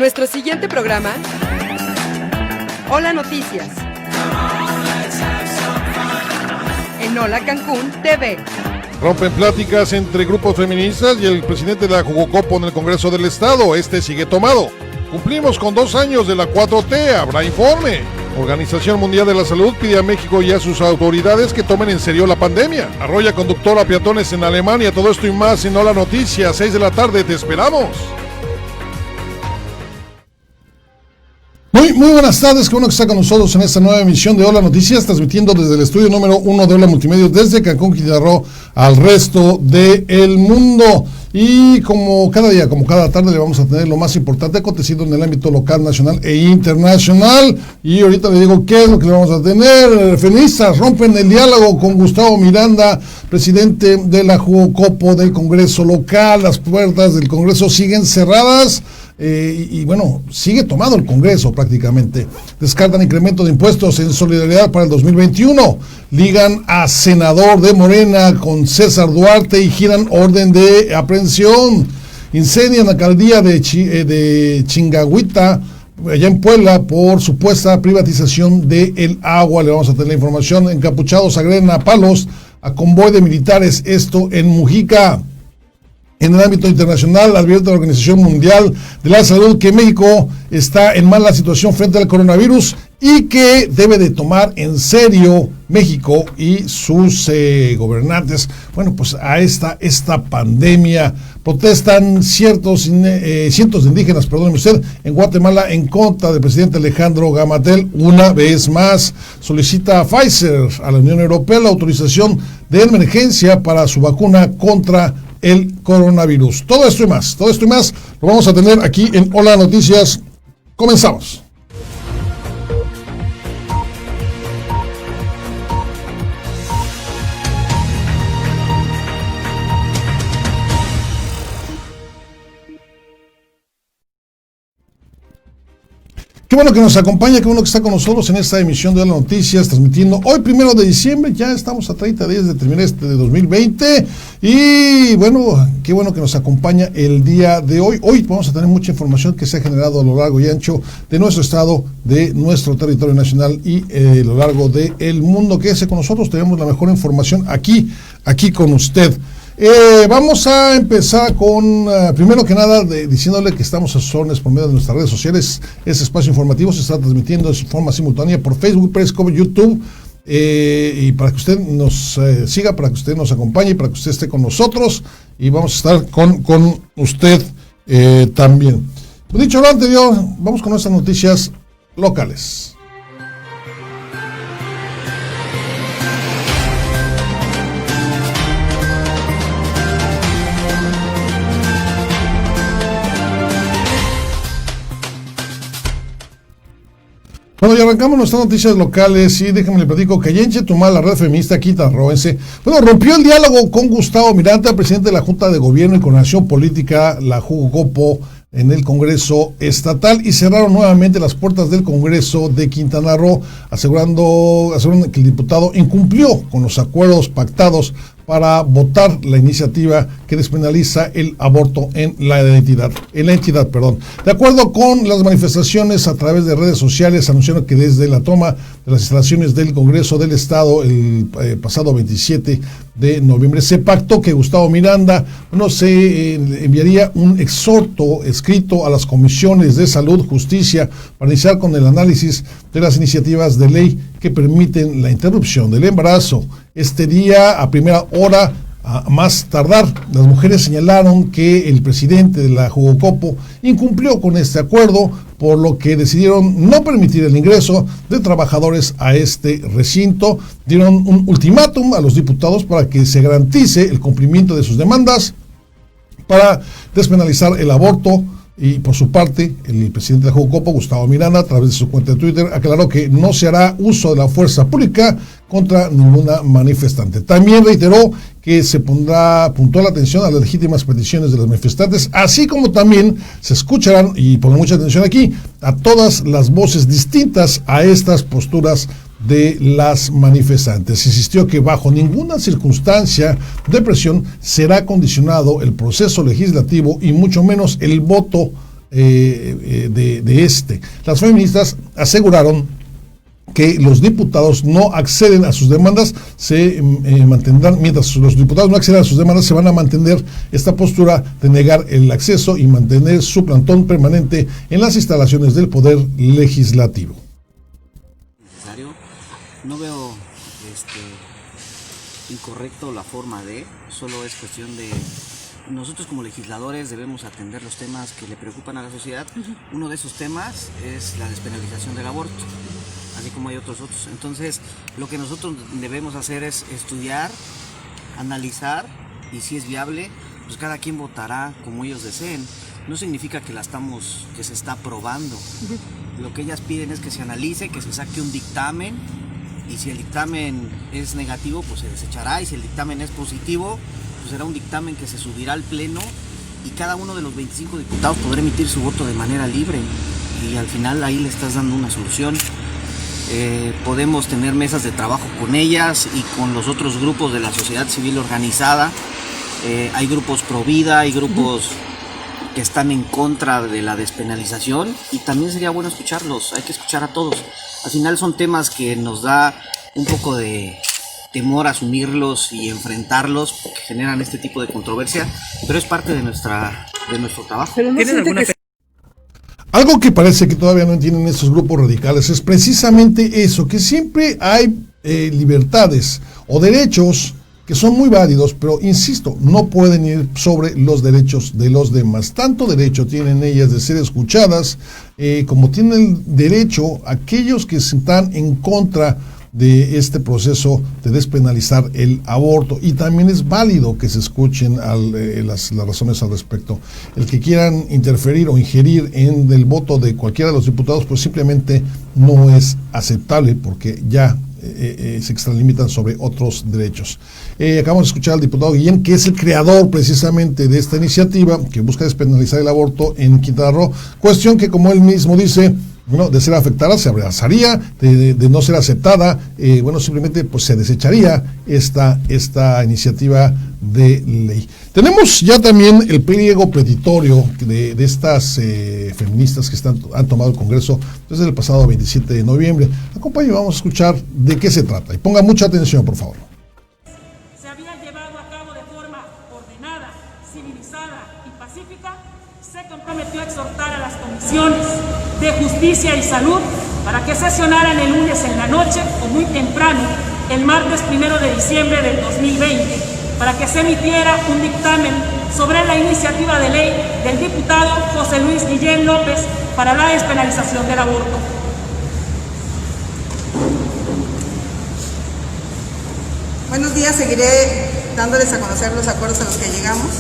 Nuestro siguiente programa, Hola Noticias, en Hola Cancún TV. Rompen pláticas entre grupos feministas y el presidente de la Jugocopo en el Congreso del Estado. Este sigue tomado. Cumplimos con 2 años de la 4T, habrá informe. Organización Mundial de la Salud pide a México y a sus autoridades que tomen en serio la pandemia. Arrolla conductor a peatones en Alemania. Todo esto y más en Hola Noticias, 6 de la tarde, te esperamos. Muy buenas tardes, qué bueno que está con nosotros en esta nueva emisión de Hola Noticias, transmitiendo desde el estudio número 1 de Hola Multimedios, desde Cancún, Quintana Roo, al resto del mundo. Y como cada día, como cada tarde, le vamos a tener lo más importante acontecido en el ámbito local, nacional e internacional. Y ahorita le digo qué es lo que le vamos a tener. Feministas rompen el diálogo con Gustavo Miranda, presidente de la Jugocopo del Congreso local. Las puertas del Congreso siguen cerradas. Y bueno, sigue tomado el Congreso prácticamente. Descartan incremento de impuestos en solidaridad para el 2021. Ligan a senador de Morena con César Duarte y giran orden de aprehensión. Incendian la alcaldía de Chingahuita, allá en Puebla, por supuesta privatización del agua. Le vamos a tener la información. Encapuchados agreden a palos a convoy de militares, esto en Mujica. En el ámbito internacional, advierte la Organización Mundial de la Salud que México está en mala situación frente al coronavirus y que debe de tomar en serio México y sus gobernantes, bueno, pues a esta pandemia. Protestan cientos de indígenas, perdóneme usted, en Guatemala en contra del presidente Alejandro Giammattei. Una vez más, solicita a Pfizer, a la Unión Europea, la autorización de emergencia para su vacuna contra el coronavirus. Todo esto y más lo vamos a tener aquí en Hola Noticias. Comenzamos. Qué bueno que nos acompaña, qué bueno que está con nosotros en esta emisión de Hola Noticias, transmitiendo hoy 1 de diciembre, ya estamos a 30 días de terminar de 2020, y bueno, qué bueno que nos acompaña el día de hoy. Hoy vamos a tener mucha información que se ha generado a lo largo y ancho de nuestro estado, de nuestro territorio nacional y a lo largo del mundo. Quédese con nosotros, tenemos la mejor información aquí con usted. Vamos a empezar con, primero que nada, diciéndole que estamos a sus órdenes por medio de nuestras redes sociales. Este espacio informativo se está transmitiendo de forma simultánea por Facebook, Periscope, YouTube, y para que usted nos siga, para que usted nos acompañe, para que usted esté con nosotros, y vamos a estar con usted también. Dicho lo anterior, vamos con nuestras noticias locales. Bueno, y arrancamos nuestras noticias locales y déjenme le platico que allá en Chetumal, la red feminista quintanarroense, rompió el diálogo con Gustavo Miranda, presidente de la Junta de Gobierno y Coordinación Política, la Jugocopo, en el Congreso Estatal, y cerraron nuevamente las puertas del Congreso de Quintana Roo, asegurando que el diputado incumplió con los acuerdos pactados para votar la iniciativa que despenaliza el aborto en la entidad. De acuerdo con las manifestaciones a través de redes sociales, anunciaron que desde la toma de las instalaciones del Congreso del Estado el pasado 27 de noviembre se pactó que Gustavo Miranda se enviaría un exhorto escrito a las comisiones de Salud, Justicia, para iniciar con el análisis de las iniciativas de ley que permiten la interrupción del embarazo. Este día, a primera hora, a más tardar, las mujeres señalaron que el presidente de la Jugocopo incumplió con este acuerdo, por lo que decidieron no permitir el ingreso de trabajadores a este recinto. Dieron un ultimátum a los diputados para que se garantice el cumplimiento de sus demandas para despenalizar el aborto. Y por su parte, el presidente de la Jugocopo, Gustavo Miranda, a través de su cuenta de Twitter, aclaró que no se hará uso de la fuerza pública contra ninguna manifestante. También reiteró que se puntuó la atención a las legítimas peticiones de los manifestantes, así como también se escucharán, y pongan mucha atención aquí, a todas las voces distintas a estas posturas de las manifestantes. Insistió que bajo ninguna circunstancia de presión será condicionado el proceso legislativo y mucho menos el voto Las feministas aseguraron que los diputados no acceden a sus demandas, se mantendrán, mientras los diputados no acceden a sus demandas, se van a mantener esta postura de negar el acceso y mantener su plantón permanente en las instalaciones del Poder Legislativo. No veo incorrecto la forma de, solo es cuestión de nosotros como legisladores debemos atender los temas que le preocupan a la sociedad. Uno de esos temas es la despenalización del aborto, así como hay otros. Entonces, lo que nosotros debemos hacer es estudiar, analizar, y si es viable, pues cada quien votará como ellos deseen. No significa que se está aprobando. Lo que ellas piden es que se analice, que se saque un dictamen, y si el dictamen es negativo, pues se desechará, y si el dictamen es positivo, pues será un dictamen que se subirá al pleno, y cada uno de los 25 diputados podrá emitir su voto de manera libre, y al final ahí le estás dando una solución. Podemos tener mesas de trabajo con ellas y con los otros grupos de la sociedad civil organizada. Hay grupos pro vida, hay grupos que están en contra de la despenalización, y también sería bueno escucharlos. Hay que escuchar a todos. Al final son temas que nos da un poco de temor asumirlos y enfrentarlos, porque generan este tipo de controversia, pero es parte de nuestro trabajo. ¿Tienen alguna Algo que parece que todavía no entienden estos grupos radicales es precisamente eso, que siempre hay libertades o derechos que son muy válidos, pero insisto, no pueden ir sobre los derechos de los demás. Tanto derecho tienen ellas de ser escuchadas, como tienen derecho aquellos que están en contra de este proceso de despenalizar el aborto, y también es válido que se escuchen las razones al respecto. El que quieran interferir o ingerir en el voto de cualquiera de los diputados, pues simplemente no es aceptable, porque ya se extralimitan sobre otros derechos. Acabamos de escuchar al diputado Guillén, que es el creador precisamente de esta iniciativa que busca despenalizar el aborto en Quintana Roo, cuestión que, como él mismo dice, bueno, de ser afectada se abrazaría, de no ser aceptada, simplemente pues se desecharía esta iniciativa de ley. Tenemos ya también el pliego petitorio de estas feministas que han tomado el Congreso desde el pasado 27 de noviembre. Acompáñenme, vamos a escuchar de qué se trata, y ponga mucha atención, por favor. Se había llevado a cabo de forma ordenada, civilizada y pacífica. Se comprometió a exhortar a las comisiones de Justicia y Salud para que sesionaran el lunes en la noche o muy temprano, el martes 1 de diciembre del 2020, para que se emitiera un dictamen sobre la iniciativa de ley del diputado José Luis Guillén López para la despenalización del aborto. Buenos días, seguiré dándoles a conocer los acuerdos a los que llegamos.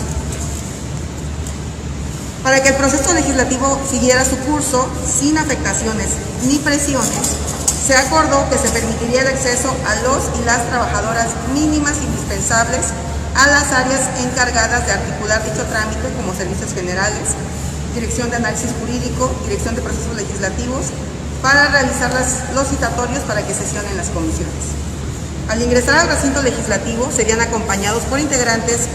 Para que el proceso legislativo siguiera su curso sin afectaciones ni presiones, se acordó que se permitiría el acceso a los y las trabajadoras mínimas indispensables a las áreas encargadas de articular dicho trámite, como servicios generales, dirección de análisis jurídico, dirección de procesos legislativos, para realizar los citatorios para que sesionen las comisiones. Al ingresar al recinto legislativo serían acompañados por integrantes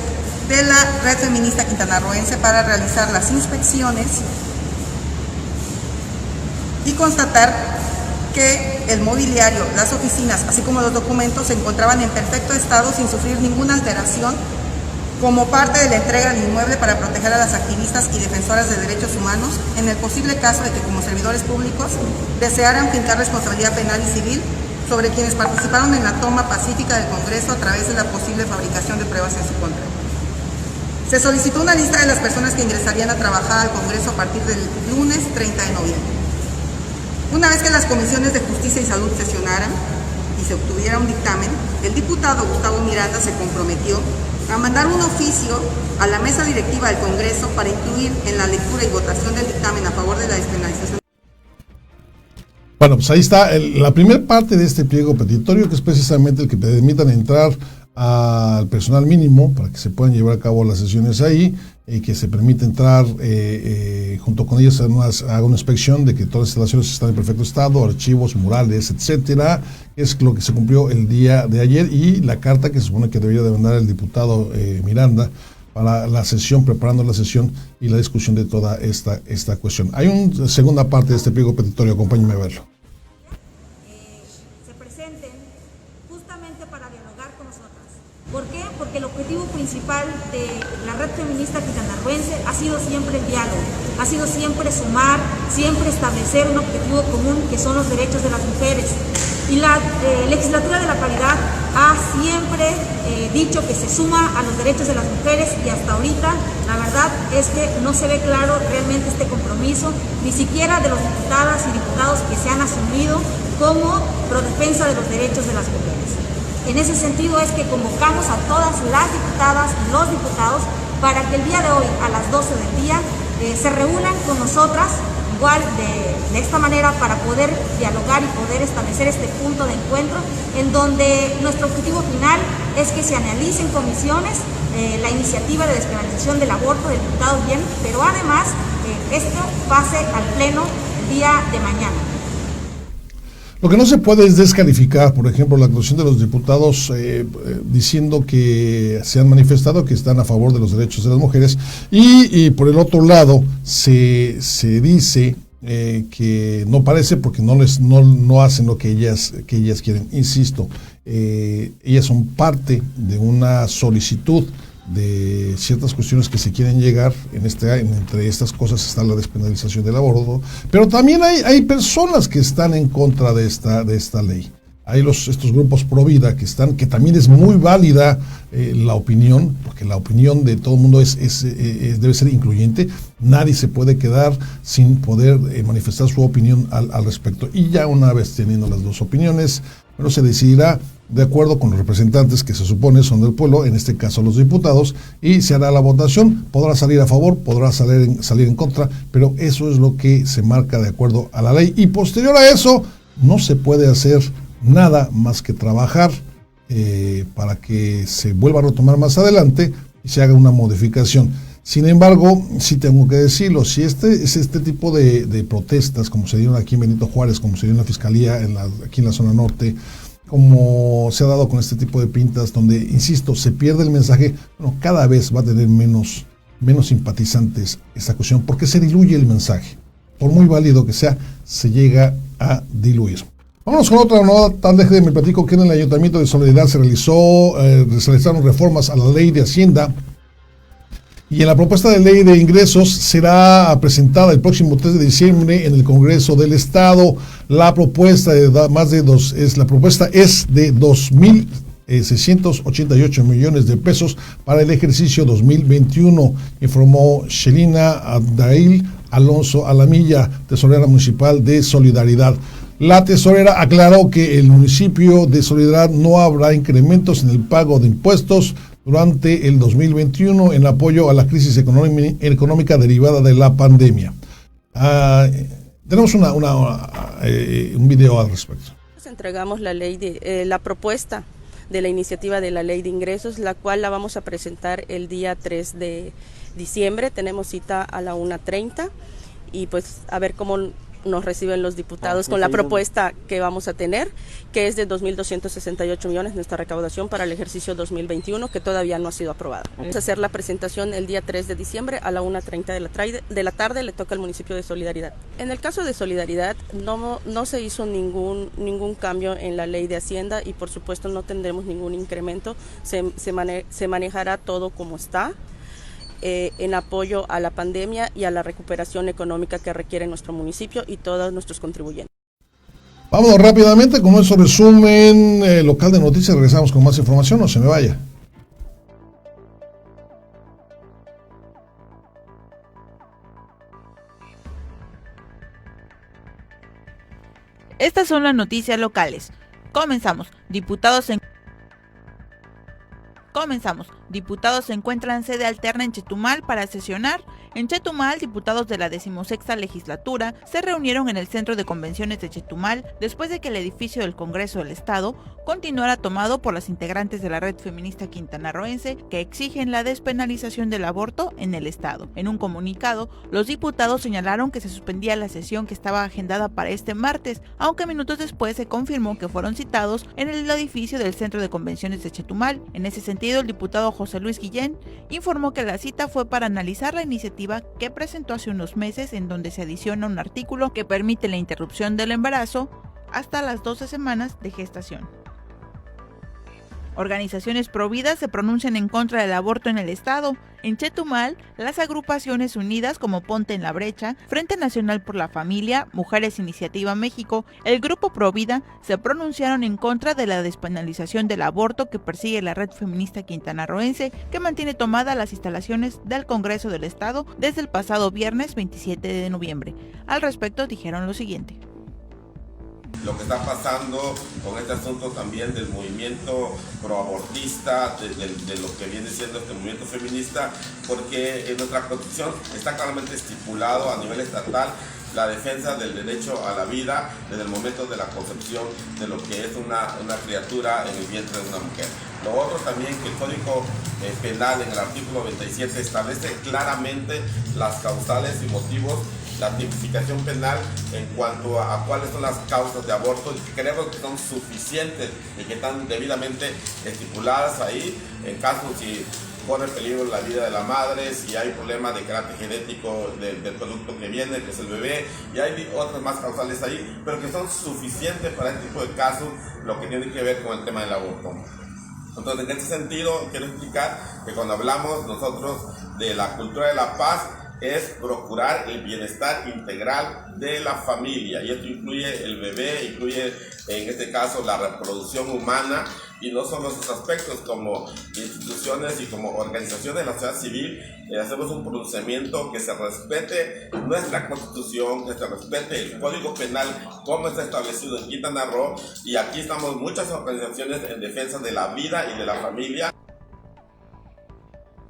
de la Red Feminista Quintanarroense para realizar las inspecciones y constatar que el mobiliario, las oficinas, así como los documentos se encontraban en perfecto estado sin sufrir ninguna alteración, como parte de la entrega del inmueble para proteger a las activistas y defensoras de derechos humanos en el posible caso de que como servidores públicos desearan fincar responsabilidad penal y civil sobre quienes participaron en la toma pacífica del Congreso a través de la posible fabricación de pruebas en su contra. Se solicitó una lista de las personas que ingresarían a trabajar al Congreso a partir del lunes 30 de noviembre. Una vez que las comisiones de Justicia y Salud sesionaran y se obtuviera un dictamen, el diputado Gustavo Miranda se comprometió a mandar un oficio a la mesa directiva del Congreso para incluir en la lectura y votación del dictamen a favor de la despenalización. Bueno, pues ahí está la primera parte de este pliego petitorio, que es precisamente el que permitan entrar al personal mínimo para que se puedan llevar a cabo las sesiones ahí, y que se permite entrar junto con ellos a una inspección de que todas las instalaciones están en perfecto estado, archivos, murales, etcétera. Es lo que se cumplió el día de ayer, y la carta que se supone que debería de mandar el diputado Miranda para la sesión, preparando la sesión y la discusión de toda esta cuestión. Hay una segunda parte de este pliego petitorio, acompáñenme a verlo. Se presenten justamente para dialogar con nosotras. ¿Por qué? Porque el objetivo principal de la Red Feminista Quintanarroense ha sido siempre el diálogo, ha sido siempre sumar, siempre establecer un objetivo común que son los derechos de las mujeres. Y la legislatura de la paridad ha siempre dicho que se suma a los derechos de las mujeres y hasta ahorita la verdad es que no se ve claro realmente este compromiso, ni siquiera de los diputadas y diputados que se han asumido como prodefensa de los derechos de las mujeres. En ese sentido es que convocamos a todas las diputadas y los diputados para que el día de hoy a las 12 del día se reúnan con nosotras igual de esta manera para poder dialogar y poder establecer este punto de encuentro en donde nuestro objetivo final es que se analice en comisiones la iniciativa de despenalización del aborto del diputado Bien, pero además esto pase al pleno el día de mañana. Lo que no se puede es descalificar, por ejemplo, la actuación de los diputados diciendo que se han manifestado que están a favor de los derechos de las mujeres y por el otro lado se dice que no parece porque no hacen lo que ellas quieren. Insisto, ellas son parte de una solicitud de ciertas cuestiones que se quieren llegar, entre estas cosas está la despenalización del aborto, pero también hay personas que están en contra de esta ley. Hay estos grupos pro vida que también es muy válida la opinión, porque la opinión de todo el mundo debe ser incluyente. Nadie se puede quedar sin poder manifestar su opinión al respecto. Y ya una vez teniendo las dos opiniones, bueno, se decidirá de acuerdo con los representantes que se supone son del pueblo, en este caso los diputados, y se hará la votación. Podrá salir a favor, podrá salir en contra, pero eso es lo que se marca de acuerdo a la ley. Y posterior a eso, no se puede hacer nada más que trabajar para que se vuelva a retomar más adelante y se haga una modificación. Sin embargo, sí tengo que decirlo, si este tipo de protestas, como se dieron aquí en Benito Juárez, como se dio en la Fiscalía, aquí en la zona norte, como se ha dado con este tipo de pintas, donde, insisto, se pierde el mensaje, bueno, cada vez va a tener menos simpatizantes esta cuestión, porque se diluye el mensaje. Por muy válido que sea, se llega a diluir. Vámonos con otra nota. Déjenme platico que en el Ayuntamiento de Solidaridad se realizaron reformas a la Ley de Hacienda, y en la propuesta de ley de ingresos será presentada el próximo 3 de diciembre en el Congreso del Estado. La propuesta es de 2.688 millones de pesos para el ejercicio 2021, informó Shelina Abdail Alonso Alamilla, tesorera municipal de Solidaridad. La tesorera aclaró que el municipio de Solidaridad no habrá incrementos en el pago de impuestos durante el 2021 en apoyo a la crisis económica derivada de la pandemia. Tenemos un video al respecto. Entregamos la propuesta de la iniciativa de la ley de ingresos, la cual la vamos a presentar el día 3 de diciembre. Tenemos cita a la 1:30 y pues a ver cómo nos reciben los diputados con la propuesta que vamos a tener, que es de 2.268 millones nuestra recaudación para el ejercicio 2021, que todavía no ha sido aprobada. Vamos a hacer la presentación el día 3 de diciembre a la 1:30 de la tarde, le toca al municipio de Solidaridad. En el caso de Solidaridad no se hizo ningún cambio en la ley de Hacienda y por supuesto no tendremos ningún incremento, se manejará todo como está. En apoyo a la pandemia y a la recuperación económica que requiere nuestro municipio y todos nuestros contribuyentes. Vámonos rápidamente con nuestro resumen local de noticias. Regresamos con más información, no se me vaya. Estas son las noticias locales. Comenzamos. Diputados se encuentran sede alterna en Chetumal para sesionar. En Chetumal, diputados de la 16ª legislatura se reunieron en el Centro de Convenciones de Chetumal después de que el edificio del Congreso del Estado continuara tomado por las integrantes de la Red Feminista Quintanarroense que exigen la despenalización del aborto en el Estado. En un comunicado, los diputados señalaron que se suspendía la sesión que estaba agendada para este martes, aunque minutos después se confirmó que fueron citados en el edificio del Centro de Convenciones de Chetumal. En ese sentido, partido, el diputado José Luis Guillén, informó que la cita fue para analizar la iniciativa que presentó hace unos meses en donde se adiciona un artículo que permite la interrupción del embarazo hasta las 12 semanas de gestación. Organizaciones providas se pronuncian en contra del aborto en el estado. En Chetumal, las agrupaciones unidas como Ponte en la Brecha, Frente Nacional por la Familia, Mujeres Iniciativa México, el Grupo Provida se pronunciaron en contra de la despenalización del aborto que persigue la red feminista quintanarroense, que mantiene tomadas las instalaciones del Congreso del Estado desde el pasado viernes 27 de noviembre. Al respecto dijeron lo siguiente. Lo que está pasando con este asunto también del movimiento proabortista, de lo que viene siendo este movimiento feminista, porque en nuestra Constitución está claramente estipulado a nivel estatal la defensa del derecho a la vida desde el momento de la concepción de lo que es una criatura en el vientre de una mujer. Lo otro también que el Código Penal en el artículo 97 establece claramente las causales y motivos, la tipificación penal en cuanto a cuáles son las causas de aborto, y creemos que son suficientes y que están debidamente estipuladas ahí en caso si corre peligro la vida de la madre, si hay problema de carácter genético del producto que viene, que es el bebé, y hay otras más causales ahí, pero que son suficientes para este tipo de casos, lo que tiene que ver con el tema del aborto. Entonces, en este sentido, quiero explicar que cuando hablamos nosotros de la cultura de la paz, es procurar el bienestar integral de la familia, y esto incluye el bebé, incluye en este caso la reproducción humana, y no solo esos aspectos. Como instituciones y como organizaciones de la sociedad civil hacemos un pronunciamiento que se respete nuestra Constitución, que se respete el Código Penal como está establecido en Quintana Roo, y aquí estamos muchas organizaciones en defensa de la vida y de la familia.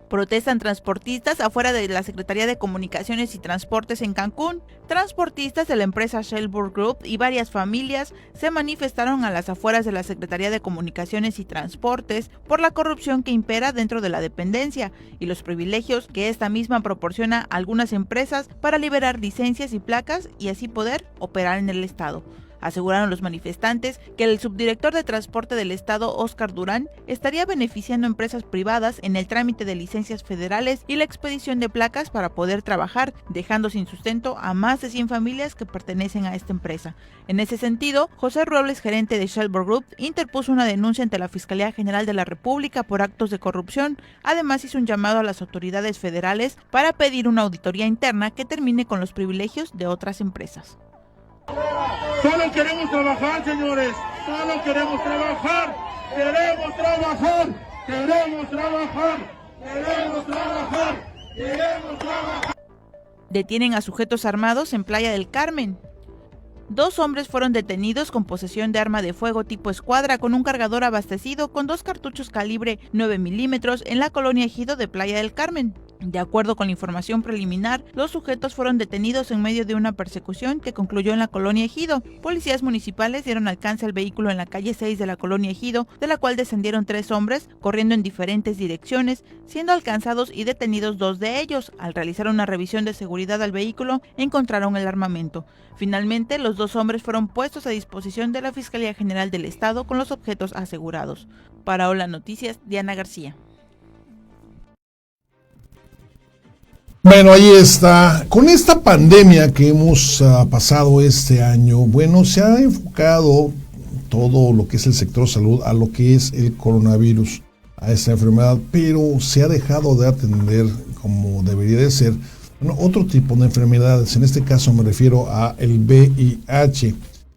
Protestan transportistas afuera de la Secretaría de Comunicaciones y Transportes en Cancún. Transportistas de la empresa Shelburne Group y varias familias se manifestaron a las afueras de la Secretaría de Comunicaciones y Transportes por la corrupción que impera dentro de la dependencia y los privilegios que esta misma proporciona a algunas empresas para liberar licencias y placas y así poder operar en el estado. Aseguraron los manifestantes que el subdirector de transporte del estado, Óscar Durán, estaría beneficiando a empresas privadas en el trámite de licencias federales y la expedición de placas para poder trabajar, dejando sin sustento a más de 100 familias que pertenecen a esta empresa. En ese sentido, José Robles, gerente de Shelburne Group, interpuso una denuncia ante la Fiscalía General de la República por actos de corrupción. Además, hizo un llamado a las autoridades federales para pedir una auditoría interna que termine con los privilegios de otras empresas. Solo queremos trabajar, señores. Solo queremos trabajar. Queremos trabajar. Queremos trabajar. Queremos trabajar. Queremos trabajar. Detienen a sujetos armados en Playa del Carmen. 2 hombres fueron detenidos con posesión de arma de fuego tipo escuadra con un cargador abastecido con 2 cartuchos calibre 9 milímetros en la colonia Ejido de Playa del Carmen. De acuerdo con la información preliminar, los sujetos fueron detenidos en medio de una persecución que concluyó en la colonia Ejido. Policías municipales dieron alcance al vehículo en la calle 6 de la colonia Ejido, de la cual descendieron 3 hombres corriendo en diferentes direcciones, siendo alcanzados y detenidos 2 de ellos. Al realizar una revisión de seguridad al vehículo, encontraron el armamento. Finalmente, los 2 hombres fueron puestos a disposición de la Fiscalía General del Estado con los objetos asegurados. Para Hola Noticias, Diana García. Bueno, ahí está. Con esta pandemia que hemos pasado este año, bueno, se ha enfocado todo lo que es el sector salud a lo que es el coronavirus, a esta enfermedad, pero se ha dejado de atender como debería de ser, bueno, otro tipo de enfermedades. En este caso me refiero a el VIH.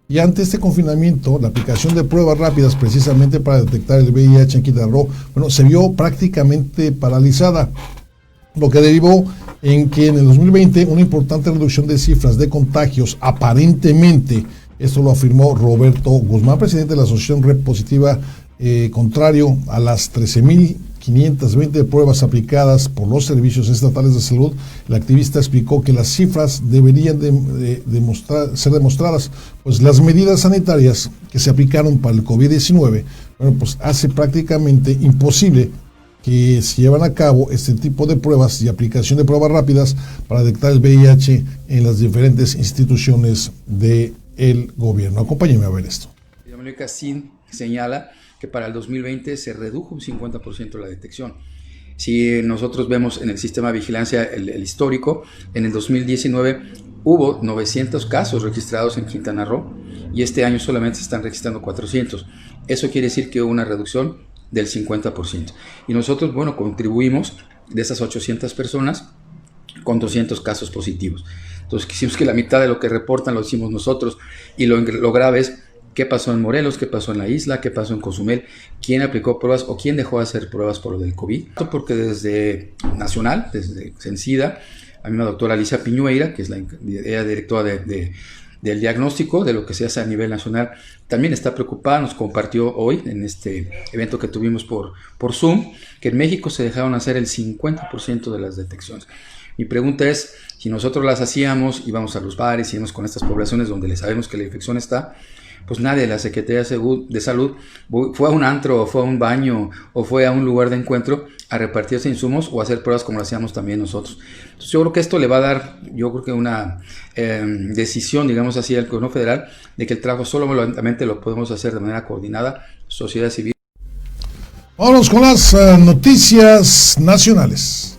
Y ante este confinamiento, la aplicación de pruebas rápidas precisamente para detectar el VIH en Quintana Roo, bueno, se vio prácticamente paralizada, lo que derivó en que en el 2020 una importante reducción de cifras de contagios, aparentemente, esto lo afirmó Roberto Guzmán, presidente de la Asociación Red Positiva, contrario a las 13.520 pruebas aplicadas por los servicios estatales de salud. El activista explicó que las cifras deberían ser demostradas, pues las medidas sanitarias que se aplicaron para el COVID-19, bueno, pues hace prácticamente imposible que se llevan a cabo este tipo de pruebas y aplicación de pruebas rápidas para detectar el VIH en las diferentes instituciones del gobierno. Acompáñenme a ver esto. Epidemiológica SIN señala que para el 2020 se redujo un 50% la detección. Si nosotros vemos en el sistema de vigilancia el histórico, en el 2019 hubo 900 casos registrados en Quintana Roo y este año solamente se están registrando 400. Eso quiere decir que hubo una reducción del 50%. Y nosotros, bueno, contribuimos de esas 800 personas con 200 casos positivos. Entonces quisimos que la mitad de lo que reportan lo hicimos nosotros, y lo grave es qué pasó en Morelos, qué pasó en la isla, qué pasó en Cozumel, quién aplicó pruebas o quién dejó de hacer pruebas por lo del COVID. Porque desde Nacional, desde Cencida, a mí la doctora Alicia Piñueira, que es ella directora del diagnóstico de lo que se hace a nivel nacional, también está preocupada. Nos compartió hoy en este evento que tuvimos por Zoom, que en México se dejaron hacer el 50% de las detecciones. Mi pregunta es, si nosotros las hacíamos, íbamos a los bares, íbamos con estas poblaciones donde le sabemos que la infección está, pues nadie de la Secretaría de Salud fue a un antro, o fue a un baño, o fue a un lugar de encuentro a repartirse insumos o a hacer pruebas como lo hacíamos también nosotros. Entonces yo creo que esto le va a dar, una decisión, digamos así, al gobierno federal, de que el trabajo solamente lo podemos hacer de manera coordinada, sociedad civil. Vámonos con las noticias nacionales.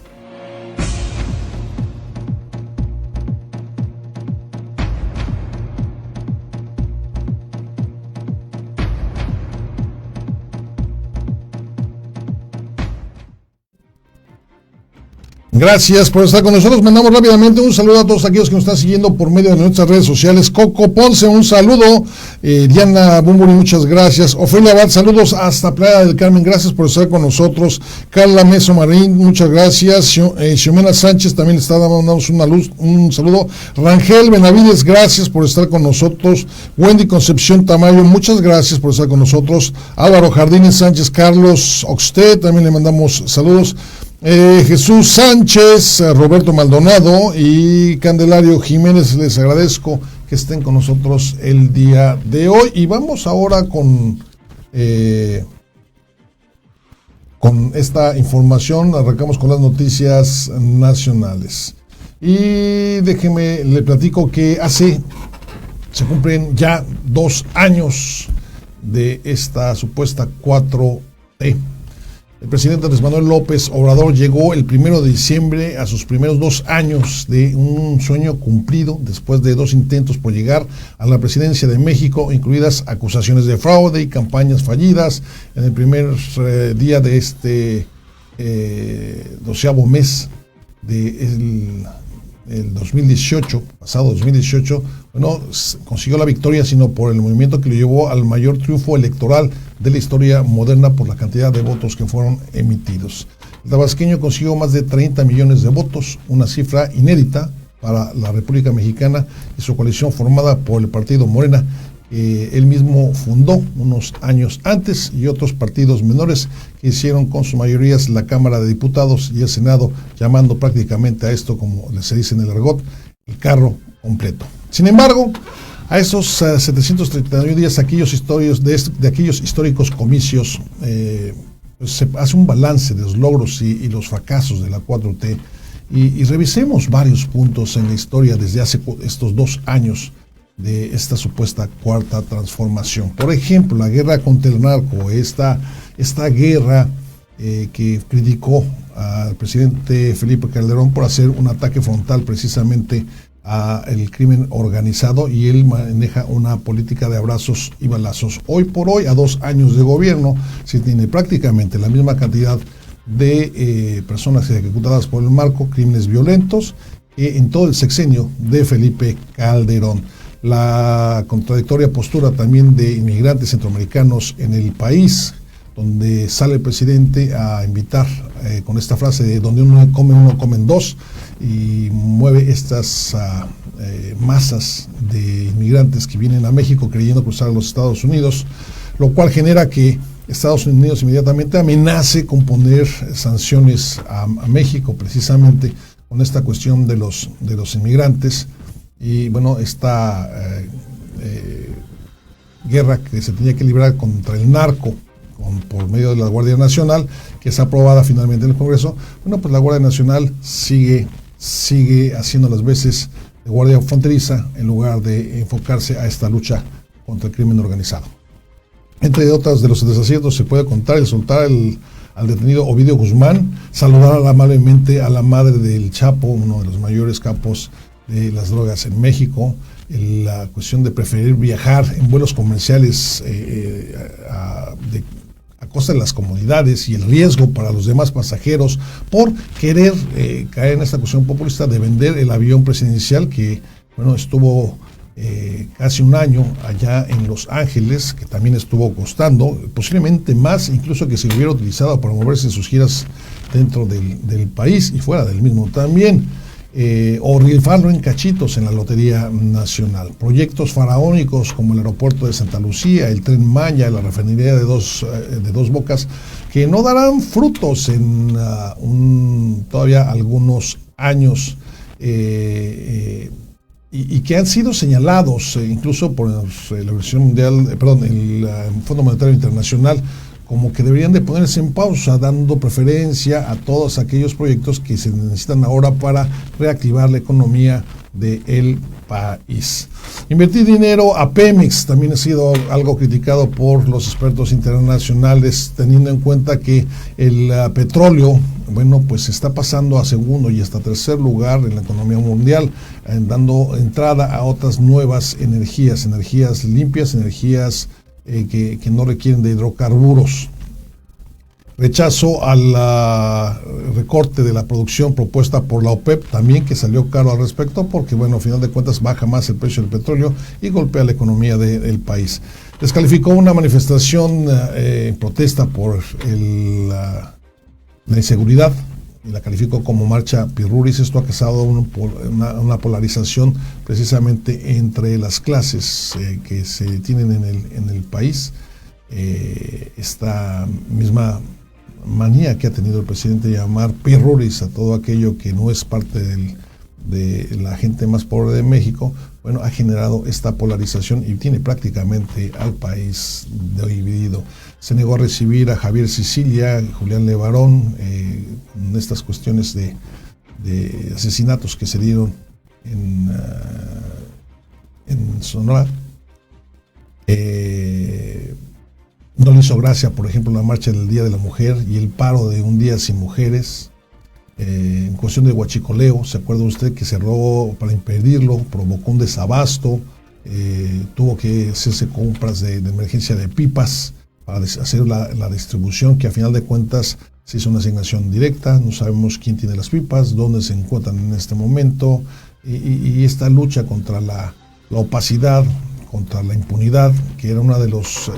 Gracias por estar con nosotros. Mandamos rápidamente un saludo a todos aquellos que nos están siguiendo por medio de nuestras redes sociales. Coco Ponce, un saludo. Diana Bumburi, muchas gracias. Ofelia Abad, saludos hasta Playa del Carmen, gracias por estar con nosotros. Carla Meso Marín, muchas gracias. Xiomena Sánchez también le está dando un saludo. Rangel Benavides, gracias por estar con nosotros. Wendy Concepción Tamayo, muchas gracias por estar con nosotros. Álvaro Jardines Sánchez, Carlos Oxté, también le mandamos saludos. Jesús Sánchez, Roberto Maldonado y Candelario Jiménez, les agradezco que estén con nosotros el día de hoy. Y vamos ahora con esta información. Arrancamos con las noticias nacionales. Y déjeme, le platico que se cumplen ya 2 años de esta supuesta 4T. El presidente Andrés Manuel López Obrador llegó el 1 de diciembre a sus primeros 2 años de un sueño cumplido después de 2 intentos por llegar a la presidencia de México, incluidas acusaciones de fraude y campañas fallidas. En el primer día de este 12º mes del 2018, pasado 2018, consiguió la victoria, sino por el movimiento que lo llevó al mayor triunfo electoral de la historia moderna por la cantidad de votos que fueron emitidos. El tabasqueño consiguió más de 30 millones de votos, una cifra inédita para la República Mexicana y su coalición formada por el partido Morena, que él mismo fundó unos años antes, y otros partidos menores que hicieron con sus mayorías la Cámara de Diputados y el Senado, llamando prácticamente a esto, como se dice en el argot, el carro completo. Sin embargo, a esos 731 días, de aquellos históricos comicios, se hace un balance de los logros y los fracasos de la 4T, y revisemos varios puntos en la historia desde hace estos 2 años de esta supuesta cuarta transformación. Por ejemplo, la guerra contra el narco, esta guerra que criticó al presidente Felipe Calderón por hacer un ataque frontal precisamente al crimen organizado, y él maneja una política de abrazos y balazos. Hoy por hoy, a 2 años de gobierno, se tiene prácticamente la misma cantidad de personas ejecutadas por el marco, crímenes violentos, que en todo el sexenio de Felipe Calderón. La contradictoria postura también de inmigrantes centroamericanos en el país, donde sale el presidente a invitar con esta frase de donde uno comen 2, y mueve estas masas de inmigrantes que vienen a México creyendo cruzar a los Estados Unidos, lo cual genera que Estados Unidos inmediatamente amenace con poner sanciones a México, precisamente con esta cuestión de los inmigrantes. Y bueno, esta guerra que se tenía que librar contra el narco por medio de la Guardia Nacional, que es aprobada finalmente en el Congreso, pues la Guardia Nacional sigue haciendo las veces de guardia fronteriza en lugar de enfocarse a esta lucha contra el crimen organizado. Entre otras de los desaciertos se puede contar el soltar al detenido Ovidio Guzmán, saludar amablemente a la madre del Chapo, uno de los mayores capos de las drogas en México, la cuestión de preferir viajar en vuelos comerciales a costa de las comodidades y el riesgo para los demás pasajeros por querer caer en esta cuestión populista de vender el avión presidencial que, bueno, estuvo casi un año allá en Los Ángeles, que también estuvo costando, posiblemente más incluso que si lo hubiera utilizado para moverse en sus giras dentro del país y fuera del mismo también, o rifarlo en cachitos en la Lotería Nacional. Proyectos faraónicos como el aeropuerto de Santa Lucía, el Tren Maya, la refinería de Dos Bocas, que no darán frutos en todavía algunos años, y que han sido señalados incluso por la Organización Mundial, el Fondo Monetario Internacional, como que deberían de ponerse en pausa, dando preferencia a todos aquellos proyectos que se necesitan ahora para reactivar la economía del país. Invertir dinero a Pemex también ha sido algo criticado por los expertos internacionales, teniendo en cuenta que el petróleo, bueno, pues está pasando a segundo y hasta tercer lugar en la economía mundial, dando entrada a otras nuevas energías limpias, energías que no requieren de hidrocarburos. Rechazo al recorte de la producción propuesta por la OPEP, también, que salió caro al respecto, porque, bueno, a final de cuentas baja más el precio del petróleo y golpea la economía del país. Descalificó una manifestación en protesta por la inseguridad, y la calificó como marcha Pirruris. Esto ha causado una polarización precisamente entre las clases que se tienen en el país. Esta misma manía que ha tenido el presidente de llamar Pirruris a todo aquello que no es parte de la gente más pobre de México, bueno, ha generado esta polarización y tiene prácticamente al país dividido. Se negó a recibir a Javier Sicilia, Julián Levarón, en estas cuestiones de asesinatos que se dieron en Sonora. No le hizo gracia, por ejemplo, la marcha del Día de la Mujer y el paro de Un Día Sin Mujeres. En cuestión de huachicoleo, ¿se acuerda usted que cerró para impedirlo? Provocó un desabasto, tuvo que hacerse compras de emergencia de pipas para hacer la distribución, que a final de cuentas se hizo una asignación directa. No sabemos quién tiene las pipas, dónde se encuentran en este momento, y esta lucha contra la opacidad, contra la impunidad, que era una de los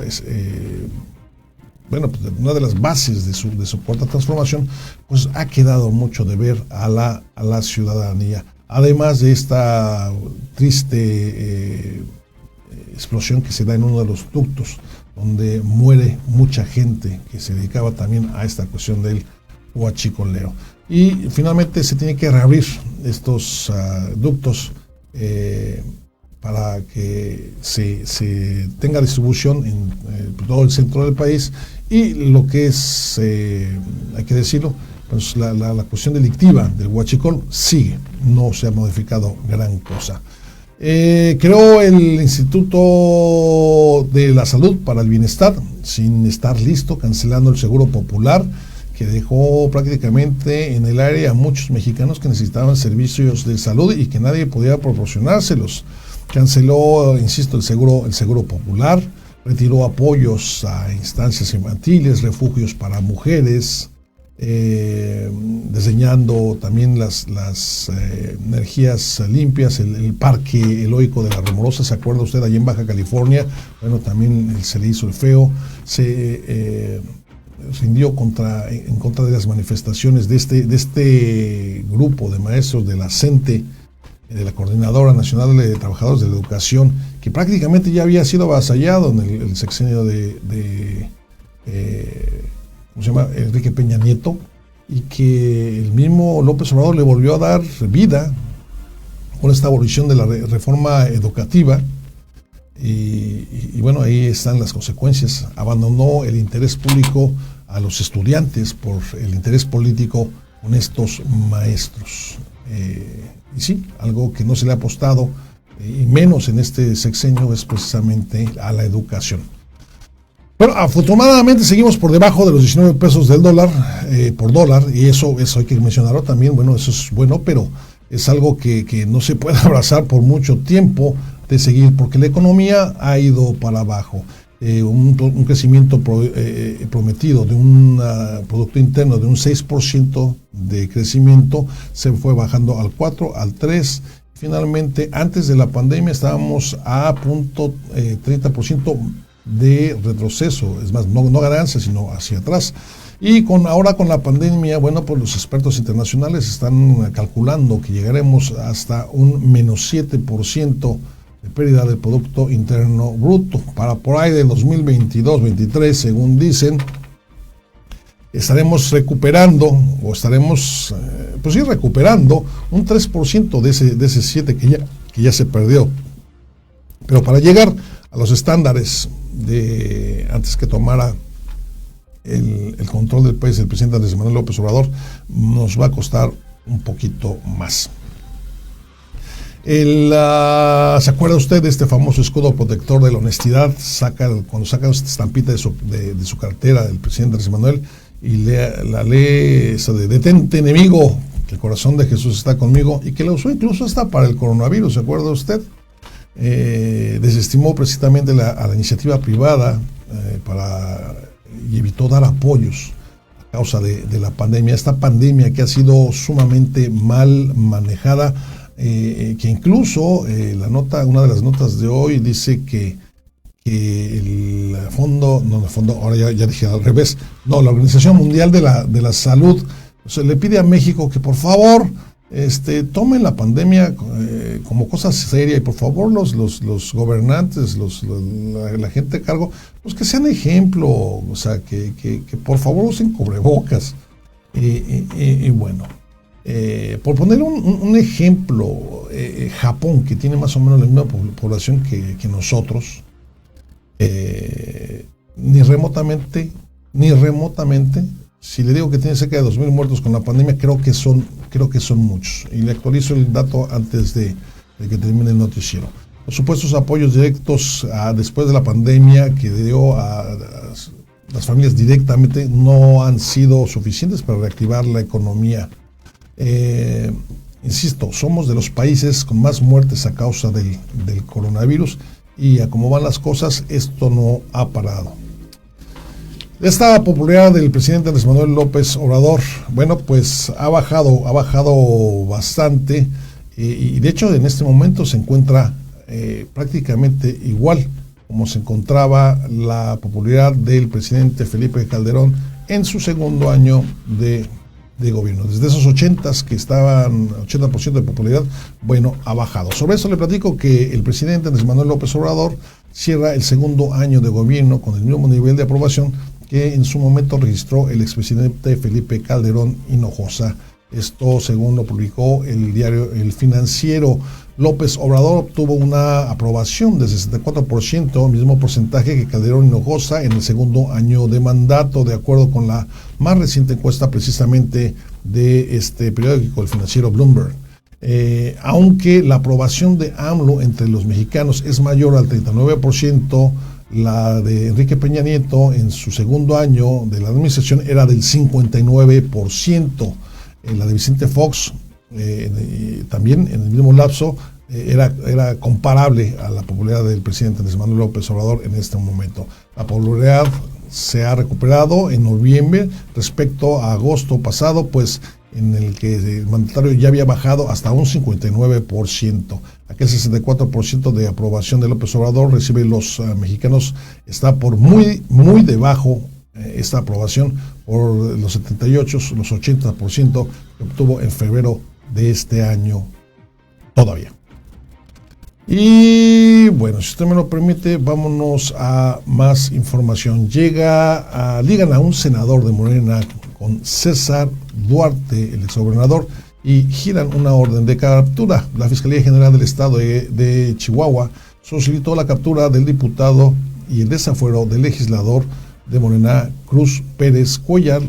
una de las bases de su cuarta transformación, pues ha quedado mucho de ver a la ciudadanía. Además de esta triste explosión que se da en uno de los ductos, donde muere mucha gente que se dedicaba también a esta cuestión del huachicoleo. Y finalmente se tiene que reabrir estos ductos para que se tenga distribución en todo el centro del país. Y lo que es, hay que decirlo, pues la cuestión delictiva del huachicol sigue, no se ha modificado gran cosa. Creó el Instituto de la Salud para el Bienestar sin estar listo, cancelando el Seguro Popular, que dejó prácticamente en el aire a muchos mexicanos que necesitaban servicios de salud y que nadie podía proporcionárselos. Canceló, insisto, el seguro popular, retiró apoyos a instancias infantiles, refugios para mujeres, diseñando también las energías limpias, el parque eólico de la Rumorosa. ¿Se acuerda usted allí en Baja California? Bueno, también se le hizo el feo. Se rindió en contra de las manifestaciones de este grupo de maestros de la CENTE, de la Coordinadora Nacional de Trabajadores de la Educación, que prácticamente ya había sido avasallado en el sexenio de Enrique Peña Nieto, y que el mismo López Obrador le volvió a dar vida con esta abolición de la reforma educativa. Y bueno, ahí están las consecuencias. Abandonó el interés público a los estudiantes por el interés político con estos maestros. Y sí, algo que no se le ha apostado, y menos en este sexenio, es precisamente a la educación. Bueno, afortunadamente seguimos por debajo de los 19 pesos del dólar, por dólar, y eso hay que mencionarlo también. Bueno, eso es bueno, pero es algo que no se puede abrazar por mucho tiempo de seguir, porque la economía ha ido para abajo. Un crecimiento prometido de un Producto Interno de un 6% de crecimiento se fue bajando al 4%, al 3%. Finalmente, antes de la pandemia estábamos a 30% de retroceso, es más, no ganancia, sino hacia atrás. Y ahora con la pandemia, bueno, pues los expertos internacionales están calculando que llegaremos hasta un menos 7% de pérdida del Producto Interno Bruto. Para por ahí del 2022-23, según dicen, estaremos recuperando un 3% de ese 7 que ya se perdió. Pero para llegar a los estándares de antes que tomara el control del país el presidente Andrés Manuel López Obrador, nos va a costar un poquito más. ¿Se acuerda usted de este famoso escudo protector de la honestidad? Cuando saca esta estampita de su cartera del presidente Andrés Manuel y la lee eso de detente enemigo, que el corazón de Jesús está conmigo, y que la usó incluso hasta para el coronavirus, ¿se acuerda usted? Desestimó precisamente a la iniciativa privada y evitó dar apoyos a causa de la pandemia, esta pandemia que ha sido sumamente mal manejada, que incluso una de las notas de hoy dice que el fondo, ahora ya dije al revés, la Organización Mundial de la Salud le pide a México que por favor tomen la pandemia como cosa seria, y por favor los gobernantes, la gente a cargo, pues que sean ejemplo, o sea, que por favor usen cubrebocas. Y bueno, por poner un ejemplo, Japón, que tiene más o menos la misma población que nosotros, ni remotamente, si le digo que tiene cerca de 2,000 muertos con la pandemia, creo que son muchos. Y le actualizo el dato antes de que termine el noticiero. Los supuestos apoyos directos después de la pandemia que dio a las familias directamente no han sido suficientes para reactivar la economía. Insisto, somos de los países con más muertes a causa del coronavirus, y a cómo van las cosas, esto no ha parado. Esta popularidad del presidente Andrés Manuel López Obrador, bueno, pues ha bajado bastante, y de hecho en este momento se encuentra prácticamente igual como se encontraba la popularidad del presidente Felipe Calderón en su segundo año de gobierno. Desde esos 80% de popularidad, bueno, ha bajado. Sobre eso le platico que el presidente Andrés Manuel López Obrador cierra el segundo año de gobierno con el mismo nivel de aprobación que en su momento registró el expresidente Felipe Calderón Hinojosa. Esto según lo publicó el diario El Financiero. López Obrador obtuvo una aprobación de 64%, mismo porcentaje que Calderón Hinojosa en el segundo año de mandato, de acuerdo con la más reciente encuesta precisamente de este periódico, El Financiero Bloomberg. Aunque la aprobación de AMLO entre los mexicanos es mayor al 39%, la de Enrique Peña Nieto en su segundo año de la administración era del 59%. La de Vicente Fox también en el mismo lapso era comparable a la popularidad del presidente Andrés Manuel López Obrador en este momento. La popularidad se ha recuperado en noviembre respecto a agosto pasado, pues en el que el mandatario ya había bajado hasta un 59%. Aquel 64% de aprobación de López Obrador recibe los mexicanos, está por muy debajo esta aprobación por los 78%, los 80% que obtuvo en febrero de este año todavía. Y bueno, si usted me lo permite, vámonos a más información. Ligan a un senador de Morena con César Duarte, el exgobernador, y giran una orden de captura. La Fiscalía General del Estado de Chihuahua solicitó la captura del diputado y el desafuero del legislador de Morena, Cruz Pérez Cuellar,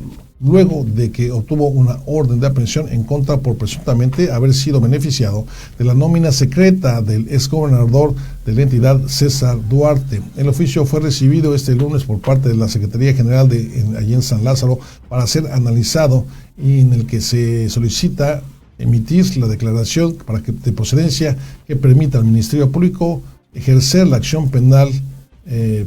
luego de que obtuvo una orden de aprehensión en contra por presuntamente haber sido beneficiado de la nómina secreta del exgobernador de la entidad, César Duarte. El oficio fue recibido este lunes por parte de la Secretaría General allí en San Lázaro para ser analizado, y en el que se solicita emitir la declaración de procedencia que permita al Ministerio Público ejercer la acción penal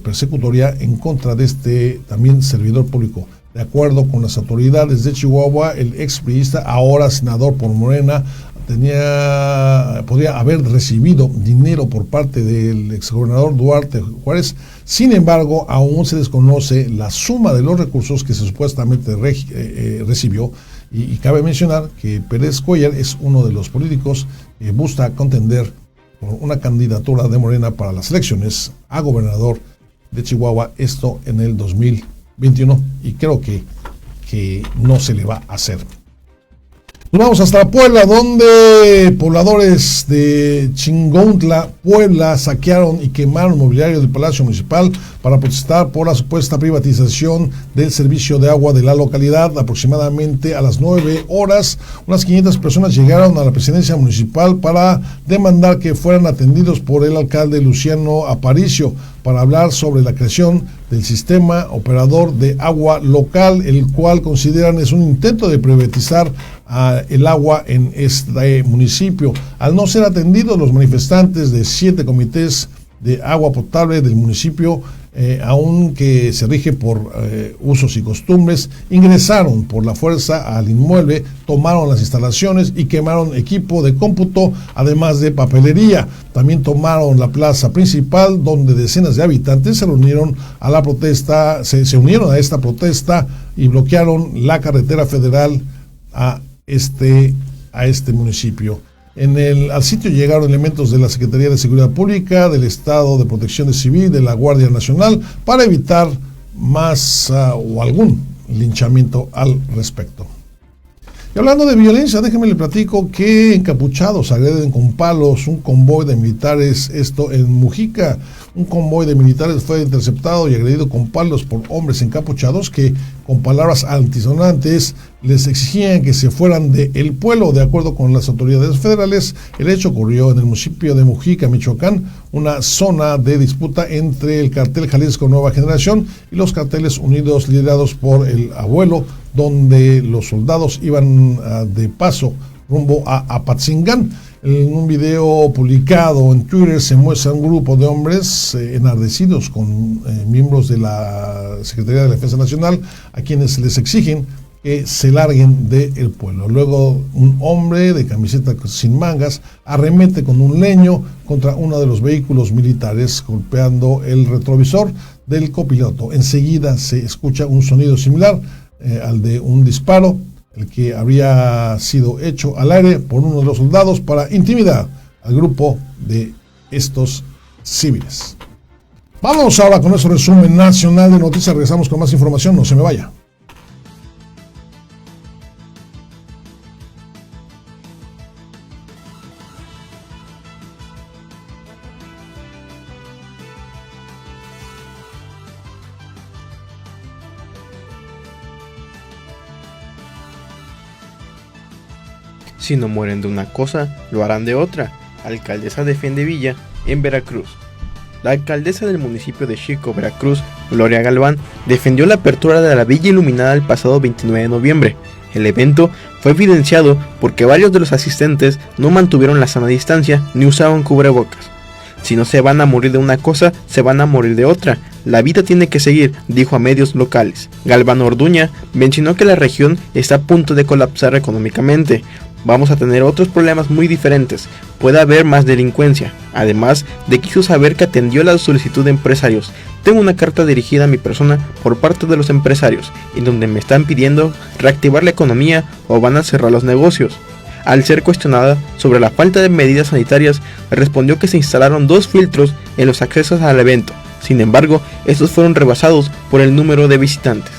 persecutoria en contra de este también servidor público. De acuerdo con las autoridades de Chihuahua, el expriista, ahora senador por Morena, podría haber recibido dinero por parte del exgobernador Duarte Juárez. Sin embargo, aún se desconoce la suma de los recursos que se supuestamente recibió, y cabe mencionar que Pérez Cuellar es uno de los políticos que busca contender por una candidatura de Morena para las elecciones a gobernador de Chihuahua, esto en el 2021, y creo que no se le va a hacer. Nos vamos hasta Puebla, donde pobladores de Chingontla, Puebla, saquearon y quemaron mobiliario del Palacio Municipal para protestar por la supuesta privatización del servicio de agua de la localidad. Aproximadamente a las 9 horas, unas 500 personas llegaron a la presidencia municipal para demandar que fueran atendidos por el alcalde Luciano Aparicio para hablar sobre la creación del sistema operador de agua local, el cual consideran es un intento de privatizar el agua en este municipio. Al no ser atendidos, los manifestantes de 7 comités de agua potable del municipio, aunque se rige por usos y costumbres, ingresaron por la fuerza al inmueble, tomaron las instalaciones y quemaron equipo de cómputo, además de papelería. También tomaron la plaza principal, donde decenas de habitantes se unieron a la protesta, se unieron a esta protesta y bloquearon la carretera federal a este municipio. Al sitio llegaron elementos de la Secretaría de Seguridad Pública, del Estado de Protección Civil, de la Guardia Nacional, para evitar más o algún linchamiento al respecto. Y hablando de violencia, déjenme le platico que encapuchados agreden con palos un convoy de militares, esto en Mujica. Un convoy de militares fue interceptado y agredido con palos por hombres encapuchados que, con palabras altisonantes, les exigían que se fueran del pueblo. De acuerdo con las autoridades federales, el hecho ocurrió en el municipio de Mujica, Michoacán, una zona de disputa entre el cartel Jalisco Nueva Generación y los carteles unidos liderados por el Abuelo, donde los soldados iban de paso rumbo a Apatzingán. En un video publicado en Twitter se muestra un grupo de hombres enardecidos con miembros de la Secretaría de la Defensa Nacional, a quienes les exigen que se larguen del pueblo. Luego, un hombre de camiseta sin mangas arremete con un leño contra uno de los vehículos militares, golpeando el retrovisor del copiloto. Enseguida se escucha un sonido similar al de un disparo, el que habría sido hecho al aire por uno de los soldados para intimidar al grupo de estos civiles. Vamos ahora con nuestro resumen nacional de noticias. Regresamos con más información, no se me vaya. Si no mueren de una cosa, lo harán de otra. Alcaldesa defiende Villa en Veracruz. La alcaldesa del municipio de Xico, Veracruz, Gloria Galván, defendió la apertura de la Villa Iluminada el pasado 29 de noviembre. El evento fue evidenciado porque varios de los asistentes no mantuvieron la sana distancia ni usaban cubrebocas. Si no se van a morir de una cosa, se van a morir de otra. La vida tiene que seguir, dijo a medios locales. Galván Orduña mencionó que la región está a punto de colapsar económicamente. Vamos a tener otros problemas muy diferentes, puede haber más delincuencia, además de que hizo saber que atendió la solicitud de empresarios. Tengo una carta dirigida a mi persona por parte de los empresarios, en donde me están pidiendo reactivar la economía o van a cerrar los negocios. Al ser cuestionada sobre la falta de medidas sanitarias, respondió que se instalaron 2 filtros en los accesos al evento. Sin embargo, estos fueron rebasados por el número de visitantes.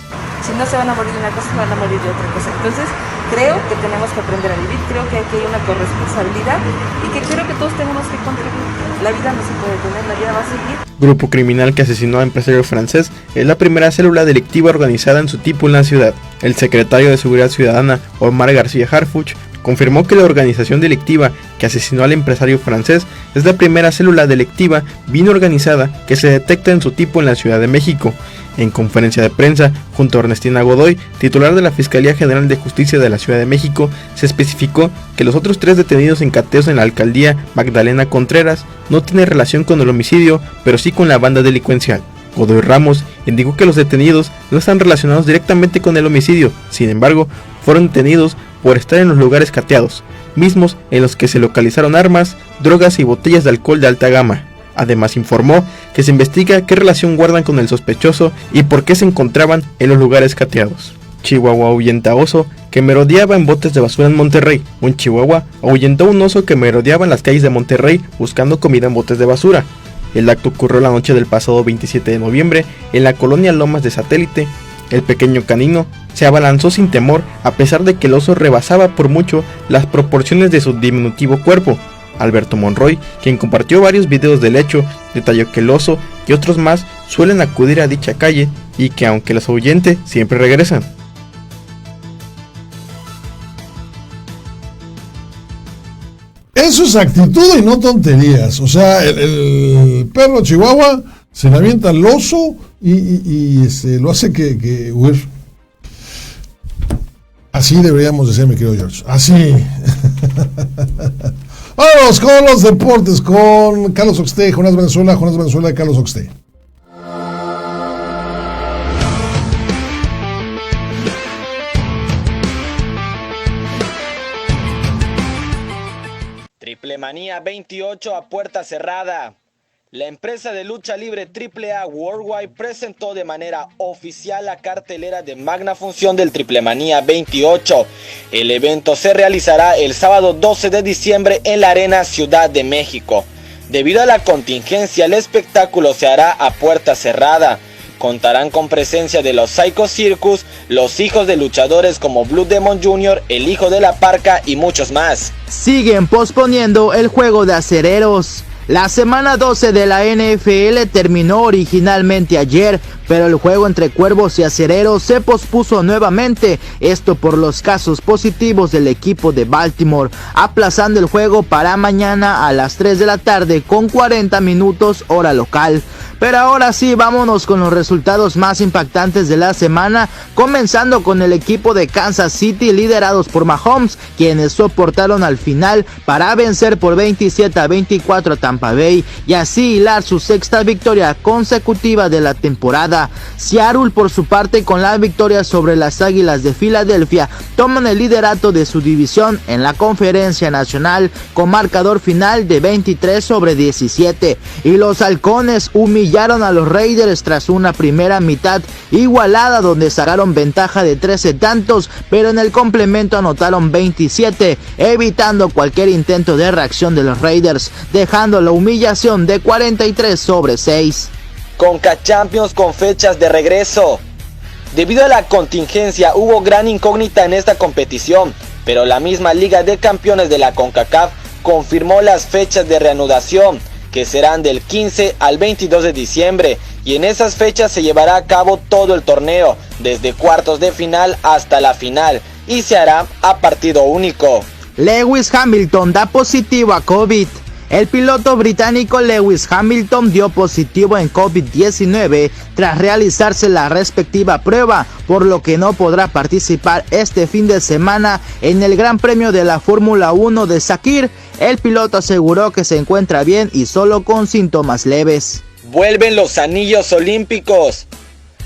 Si no se van a morir de una cosa, se van a morir de otra cosa. Entonces, Creo que tenemos que aprender a vivir, creo que aquí hay una corresponsabilidad y que creo que todos tenemos que contribuir. La vida no se puede detener, la vida va a seguir. Grupo criminal que asesinó a empresario francés es la primera célula delictiva organizada en su tipo en la ciudad. El secretario de Seguridad Ciudadana, Omar García Harfuch, confirmó que la organización delictiva que asesinó al empresario francés es la primera célula delictiva bien organizada que se detecta en su tipo en la Ciudad de México. En conferencia de prensa, junto a Ernestina Godoy, titular de la Fiscalía General de Justicia de la Ciudad de México, se especificó que los otros 3 detenidos en cateos en la alcaldía Magdalena Contreras no tienen relación con el homicidio, pero sí con la banda delincuencial. Godoy Ramos indicó que los detenidos no están relacionados directamente con el homicidio, sin embargo, fueron detenidos por estar en los lugares cateados, mismos en los que se localizaron armas, drogas y botellas de alcohol de alta gama. Además informó que se investiga qué relación guardan con el sospechoso y por qué se encontraban en los lugares cateados. Chihuahua ahuyenta oso que merodeaba en botes de basura en Monterrey. Un chihuahua ahuyentó un oso que merodeaba en las calles de Monterrey buscando comida en botes de basura. El acto ocurrió la noche del pasado 27 de noviembre en la colonia Lomas de Satélite. El pequeño canino se abalanzó sin temor a pesar de que el oso rebasaba por mucho las proporciones de su diminutivo cuerpo. Alberto Monroy, quien compartió varios videos del hecho, detalló que el oso y otros más suelen acudir a dicha calle y que aunque los ahuyente, siempre regresan. Eso es actitud y no tonterías. O sea, el perro chihuahua se le avienta al oso y lo hace que huir. Así deberíamos decir, mi querido George. Así. Vamos con los deportes, con Carlos Oxté, Jonás Venezuela, Carlos Oxté. Triplemanía 28 a puerta cerrada. La empresa de lucha libre AAA Worldwide presentó de manera oficial la cartelera de magna función del Triplemanía 28. El evento se realizará el sábado 12 de diciembre en la Arena Ciudad de México. Debido a la contingencia, el espectáculo se hará a puerta cerrada. Contarán con presencia de los Psycho Circus, los hijos de luchadores como Blue Demon Jr., el hijo de la Parca y muchos más. Siguen posponiendo el juego de acereros. La semana 12 de la NFL terminó originalmente ayer, pero el juego entre Cuervos y Acereros se pospuso nuevamente, esto por los casos positivos del equipo de Baltimore, aplazando el juego para mañana a las 3 de la tarde con 40 minutos hora local. Pero ahora sí, vámonos con los resultados más impactantes de la semana, comenzando con el equipo de Kansas City liderados por Mahomes, quienes soportaron al final para vencer por 27-24 a Tampa Bay y así hilar su sexta victoria consecutiva de la temporada. Seattle, por su parte, con la victoria sobre las Águilas de Filadelfia, toman el liderato de su división en la Conferencia Nacional con marcador final de 23-17 y los Halcones humillaron a los Raiders tras una primera mitad igualada donde sacaron ventaja de 13 tantos, pero en el complemento anotaron 27, evitando cualquier intento de reacción de los Raiders, dejando la humillación de 43-6. Conca Champions con fechas de regreso. Debido a la contingencia hubo gran incógnita en esta competición, pero la misma Liga de Campeones de la CONCACAF confirmó las fechas de reanudación, que serán del 15 al 22 de diciembre, y en esas fechas se llevará a cabo todo el torneo, desde cuartos de final hasta la final, y se hará a partido único. Lewis Hamilton da positivo a COVID. El piloto británico Lewis Hamilton dio positivo en COVID-19 tras realizarse la respectiva prueba, por lo que no podrá participar este fin de semana en el Gran Premio de la Fórmula 1 de Sakir. El piloto aseguró que se encuentra bien y solo con síntomas leves. Vuelven los anillos olímpicos.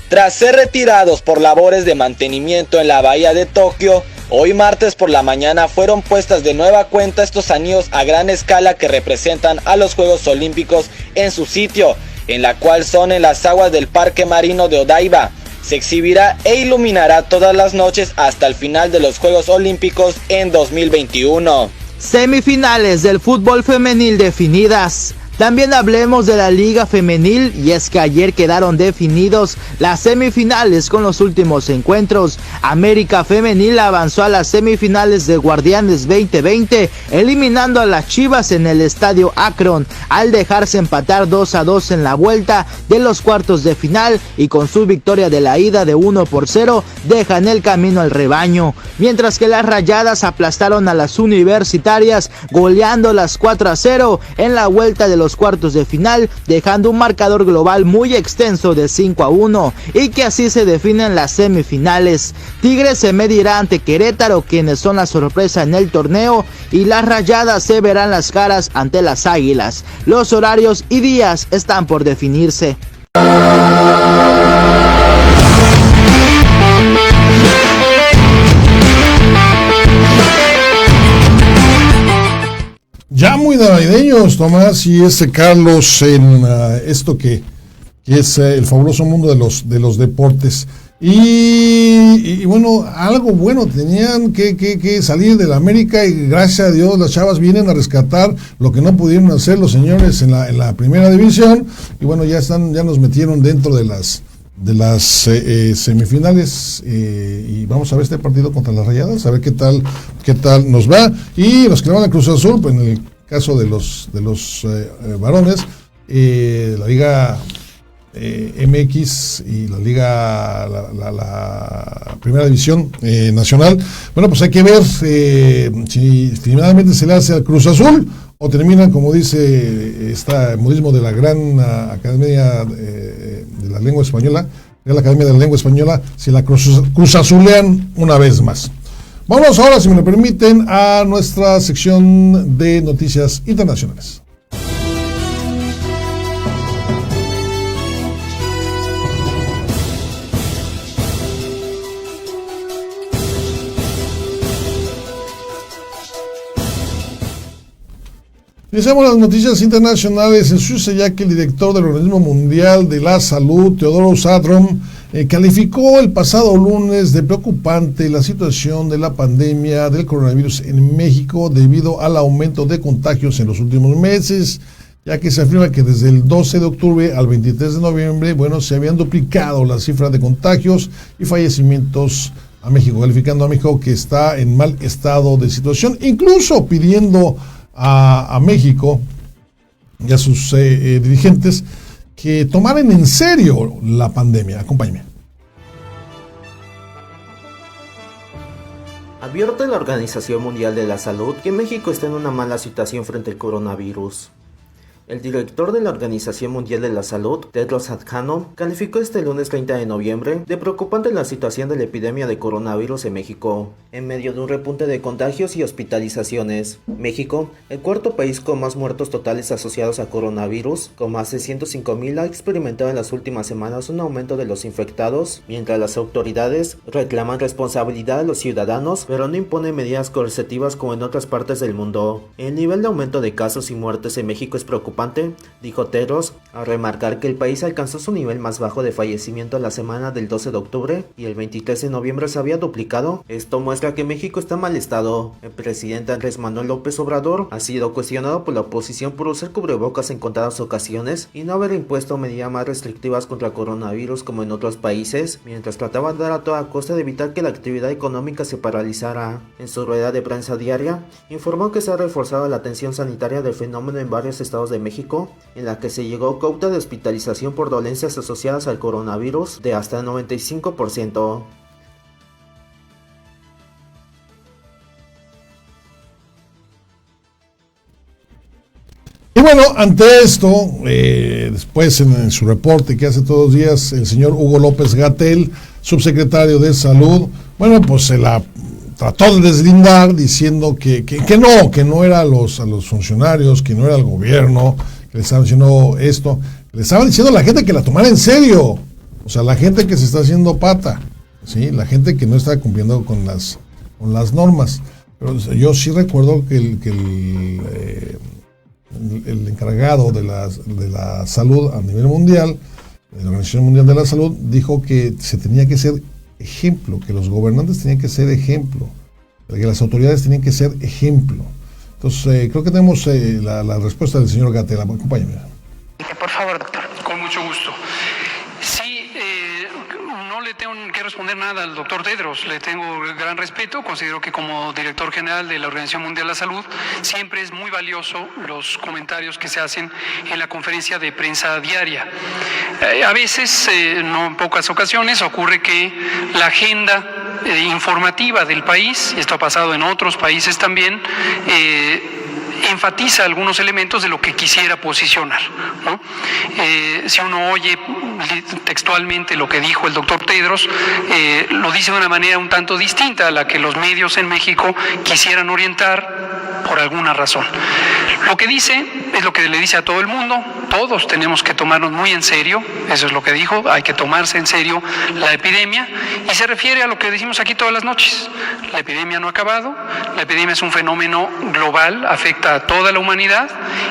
Tras ser retirados por labores de mantenimiento en la bahía de Tokio, hoy martes por la mañana fueron puestas de nueva cuenta estos anillos a gran escala que representan a los Juegos Olímpicos en su sitio, en la cual son en las aguas del Parque Marino de Odaiba. Se exhibirá e iluminará todas las noches hasta el final de los Juegos Olímpicos en 2021. Semifinales del fútbol femenil definidas. También hablemos de la Liga Femenil, y es que ayer quedaron definidos las semifinales con los últimos encuentros. América Femenil avanzó a las semifinales de Guardianes 2020, eliminando a las Chivas en el estadio Akron, al dejarse empatar 2-2 en la vuelta de los cuartos de final, y con su victoria de la ida de 1-0 dejan el camino al rebaño, mientras que las Rayadas aplastaron a las Universitarias, goleándolas 4-0 en la vuelta de los cuartos de final, dejando un marcador global muy extenso de 5-1, y que así se definen las semifinales. Tigres se medirá ante Querétaro, quienes son la sorpresa en el torneo, y las Rayadas se verán las caras ante las Águilas. Los horarios y días están por definirse. Ya muy navideños, Tomás, y Carlos, en esto que es el fabuloso mundo de los deportes. Y bueno, algo bueno, tenían que salir de la América, y gracias a Dios las Chavas vienen a rescatar lo que no pudieron hacer los señores en la primera división, y bueno, ya nos metieron dentro de las semifinales, y vamos a ver este partido contra las Rayadas, a ver qué tal nos va. Y los que le van a Cruz Azul, pues en el caso de los varones, la Liga MX y la Liga, la Primera División Nacional, bueno, pues hay que ver si finalmente se le hace al Cruz Azul, o terminan, como dice este modismo de la Gran Academia de la Lengua Española, de la Academia de la Lengua Española, si la Cruz Azulean una vez más. Vamos ahora, si me lo permiten, a nuestra sección de noticias internacionales. Iniciamos las noticias internacionales en Suiza, ya que el director del Organismo Mundial de la Salud, Tedros Adhanom, calificó el pasado lunes de preocupante la situación de la pandemia del coronavirus en México debido al aumento de contagios en los últimos meses, ya que se afirma que desde el 12 de octubre al 23 de noviembre, bueno, se habían duplicado las cifras de contagios y fallecimientos a México, calificando a México que está en mal estado de situación, incluso pidiendo a México y a sus dirigentes que tomaran en serio la pandemia. Acompáñenme. Advierte la Organización Mundial de la Salud que México está en una mala situación frente al coronavirus. El director de la Organización Mundial de la Salud, Tedros Adhanom, calificó este lunes 30 de noviembre de preocupante la situación de la epidemia de coronavirus en México, en medio de un repunte de contagios y hospitalizaciones. México, el cuarto país con más muertos totales asociados a coronavirus, con más de 105,000, ha experimentado en las últimas semanas un aumento de los infectados, mientras las autoridades reclaman responsabilidad a los ciudadanos, pero no imponen medidas coercitivas como en otras partes del mundo. El nivel de aumento de casos y muertes en México es preocupante, dijo Tedros, a remarcar que el país alcanzó su nivel más bajo de fallecimiento la semana del 12 de octubre y el 23 de noviembre se había duplicado. Esto muestra que México está en mal estado. El presidente Andrés Manuel López Obrador ha sido cuestionado por la oposición por usar cubrebocas en contadas ocasiones y no haber impuesto medidas más restrictivas contra el coronavirus como en otros países, mientras trataba de dar a toda costa de evitar que la actividad económica se paralizara. En su rueda de prensa diaria, informó que se ha reforzado la atención sanitaria del fenómeno en varios estados de México, en la que se llegó a cauta de hospitalización por dolencias asociadas al coronavirus de hasta el 95%. Y bueno, ante esto, después en su reporte que hace todos los días el señor Hugo López-Gatell, subsecretario de Salud, bueno, pues se la trató de deslindar diciendo que no era a los funcionarios, que no era al gobierno, que le estaban diciendo esto, le estaban diciendo a la gente que la tomara en serio, o sea, la gente que se está haciendo pata, ¿sí? La gente que no está cumpliendo con las normas. Pero yo sí recuerdo que el encargado de la salud a nivel mundial, de la Organización Mundial de la Salud, dijo que se tenía que ser ejemplo, que los gobernantes tenían que ser ejemplo, que las autoridades tenían que ser ejemplo. Entonces, creo que tenemos la respuesta del señor Gatela. Acompáñame. Por favor, doctor. Con mucho gusto. Sí, no le tengo que responder nada al doctor Tedros, le tengo gran respeto, considero que como director general de la Organización Mundial de la Salud siempre es muy valioso los comentarios que se hacen en la conferencia de prensa diaria. A veces, no en pocas ocasiones, ocurre que la agenda informativa del país, y esto ha pasado en otros países también, enfatiza algunos elementos de lo que quisiera posicionar, ¿no? Si uno oye textualmente lo que dijo el doctor Tedros, lo dice de una manera un tanto distinta a la que los medios en México quisieran orientar por alguna razón. Lo que dice es lo que le dice a todo el mundo, todos tenemos que tomarnos muy en serio, eso es lo que dijo, hay que tomarse en serio la epidemia, y se refiere a lo que decimos aquí todas las noches. La epidemia no ha acabado, la epidemia es un fenómeno global, afecta a toda la humanidad,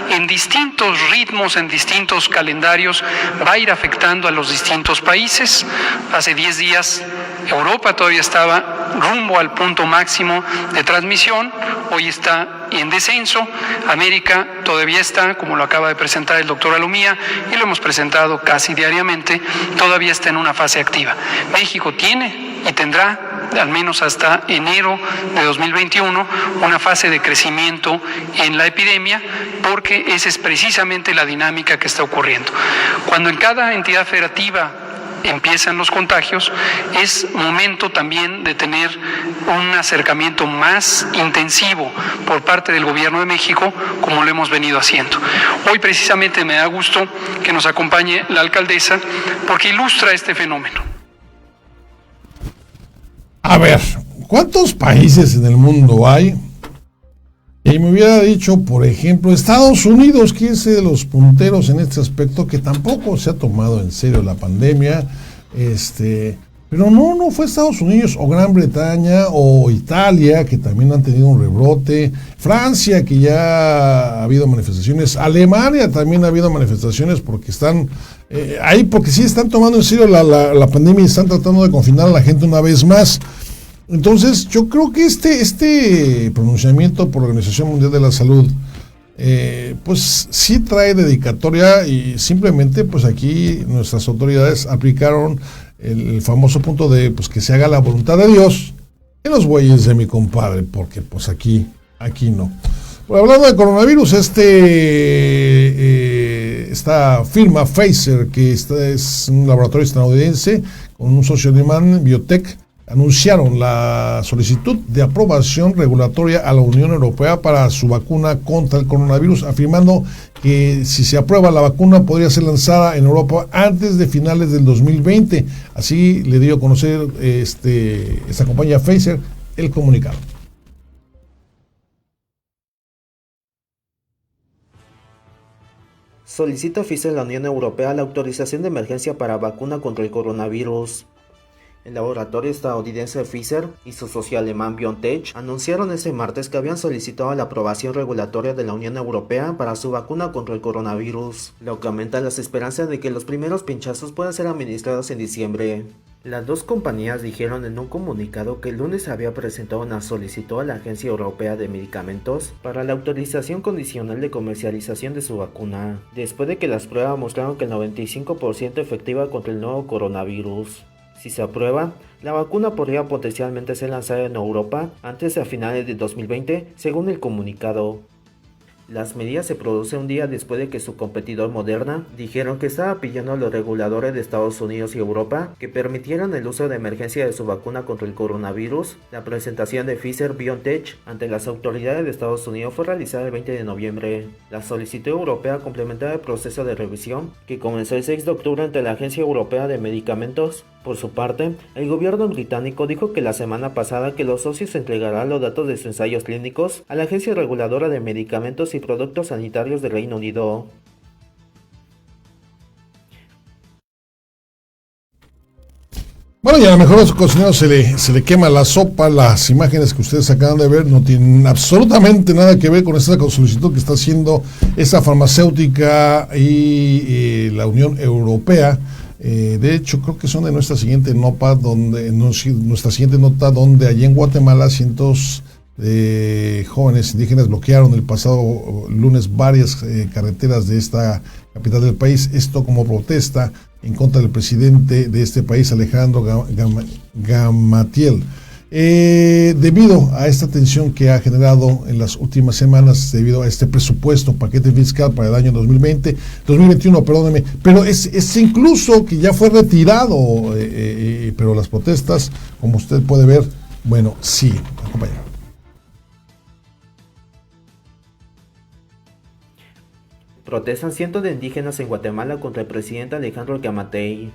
en distintos ritmos, en distintos calendarios, va a ir afectando a los distintos países. Hace 10 días Europa todavía estaba rumbo al punto máximo de transmisión, hoy está en descenso. América todavía está, como lo acaba de presentar el doctor Alumía, y lo hemos presentado casi diariamente, todavía está en una fase activa. México tiene y tendrá, al menos hasta enero de 2021, una fase de crecimiento en la epidemia, porque esa es precisamente la dinámica que está ocurriendo. Cuando en cada entidad federativa empiezan los contagios, es momento también de tener un acercamiento más intensivo por parte del Gobierno de México, como lo hemos venido haciendo. Hoy precisamente me da gusto que nos acompañe la alcaldesa, porque ilustra este fenómeno. A ver, ¿cuántos países en el mundo hay? Y me hubiera dicho, por ejemplo, Estados Unidos, que es de los punteros en este aspecto, que tampoco se ha tomado en serio la pandemia, pero no fue Estados Unidos o Gran Bretaña o Italia, que también han tenido un rebrote, Francia, que ya ha habido manifestaciones, Alemania también ha habido manifestaciones porque están ahí, porque sí están tomando en serio la pandemia y están tratando de confinar a la gente una vez más. Entonces, yo creo que este pronunciamiento por la Organización Mundial de la Salud, pues sí trae dedicatoria, y simplemente pues aquí nuestras autoridades aplicaron el famoso punto de pues que se haga la voluntad de Dios en los bueyes de mi compadre, porque pues aquí no. Bueno, hablando de coronavirus, esta firma Pfizer, que es un laboratorio estadounidense con un socio alemán, Biotech, anunciaron la solicitud de aprobación regulatoria a la Unión Europea para su vacuna contra el coronavirus, afirmando que si se aprueba la vacuna podría ser lanzada en Europa antes de finales del 2020. Así le dio a conocer esta compañía Pfizer el comunicado. Solicita Pfizer a la Unión Europea la autorización de emergencia para vacuna contra el coronavirus. El laboratorio estadounidense Pfizer y su socio alemán BioNTech anunciaron este martes que habían solicitado la aprobación regulatoria de la Unión Europea para su vacuna contra el coronavirus, lo que aumenta las esperanzas de que los primeros pinchazos puedan ser administrados en diciembre. Las dos compañías dijeron en un comunicado que el lunes había presentado una solicitud a la Agencia Europea de Medicamentos para la autorización condicional de comercialización de su vacuna, después de que las pruebas mostraron que el 95% efectiva contra el nuevo coronavirus. Si se aprueba, la vacuna podría potencialmente ser lanzada en Europa antes de finales de 2020, según el comunicado. Las medidas se producen un día después de que su competidor Moderna dijeron que estaba pidiendo a los reguladores de Estados Unidos y Europa que permitieran el uso de emergencia de su vacuna contra el coronavirus. La presentación de Pfizer-BioNTech ante las autoridades de Estados Unidos fue realizada el 20 de noviembre. La solicitud europea complementaba el proceso de revisión que comenzó el 6 de octubre ante la Agencia Europea de Medicamentos. Por su parte, el gobierno británico dijo que la semana pasada que los socios entregarán los datos de sus ensayos clínicos a la Agencia Reguladora de Medicamentos y Productos Sanitarios del Reino Unido. Bueno, y a lo mejor a su cocinero se le quema la sopa. Las imágenes que ustedes acaban de ver no tienen absolutamente nada que ver con esta solicitud que está haciendo esta farmacéutica y la Unión Europea. De hecho, creo que son de nuestra siguiente nota, donde allí en Guatemala cientos jóvenes indígenas bloquearon el pasado lunes varias carreteras de esta capital del país, esto como protesta en contra del presidente de este país, Alejandro Gamatiel. Debido a esta tensión que ha generado en las últimas semanas, debido a este presupuesto, paquete fiscal para el año 2021, perdóneme, pero es incluso que ya fue retirado, pero las protestas, como usted puede ver, bueno, sí, compañero. Protestan cientos de indígenas en Guatemala contra el presidente Alejandro Giammattei.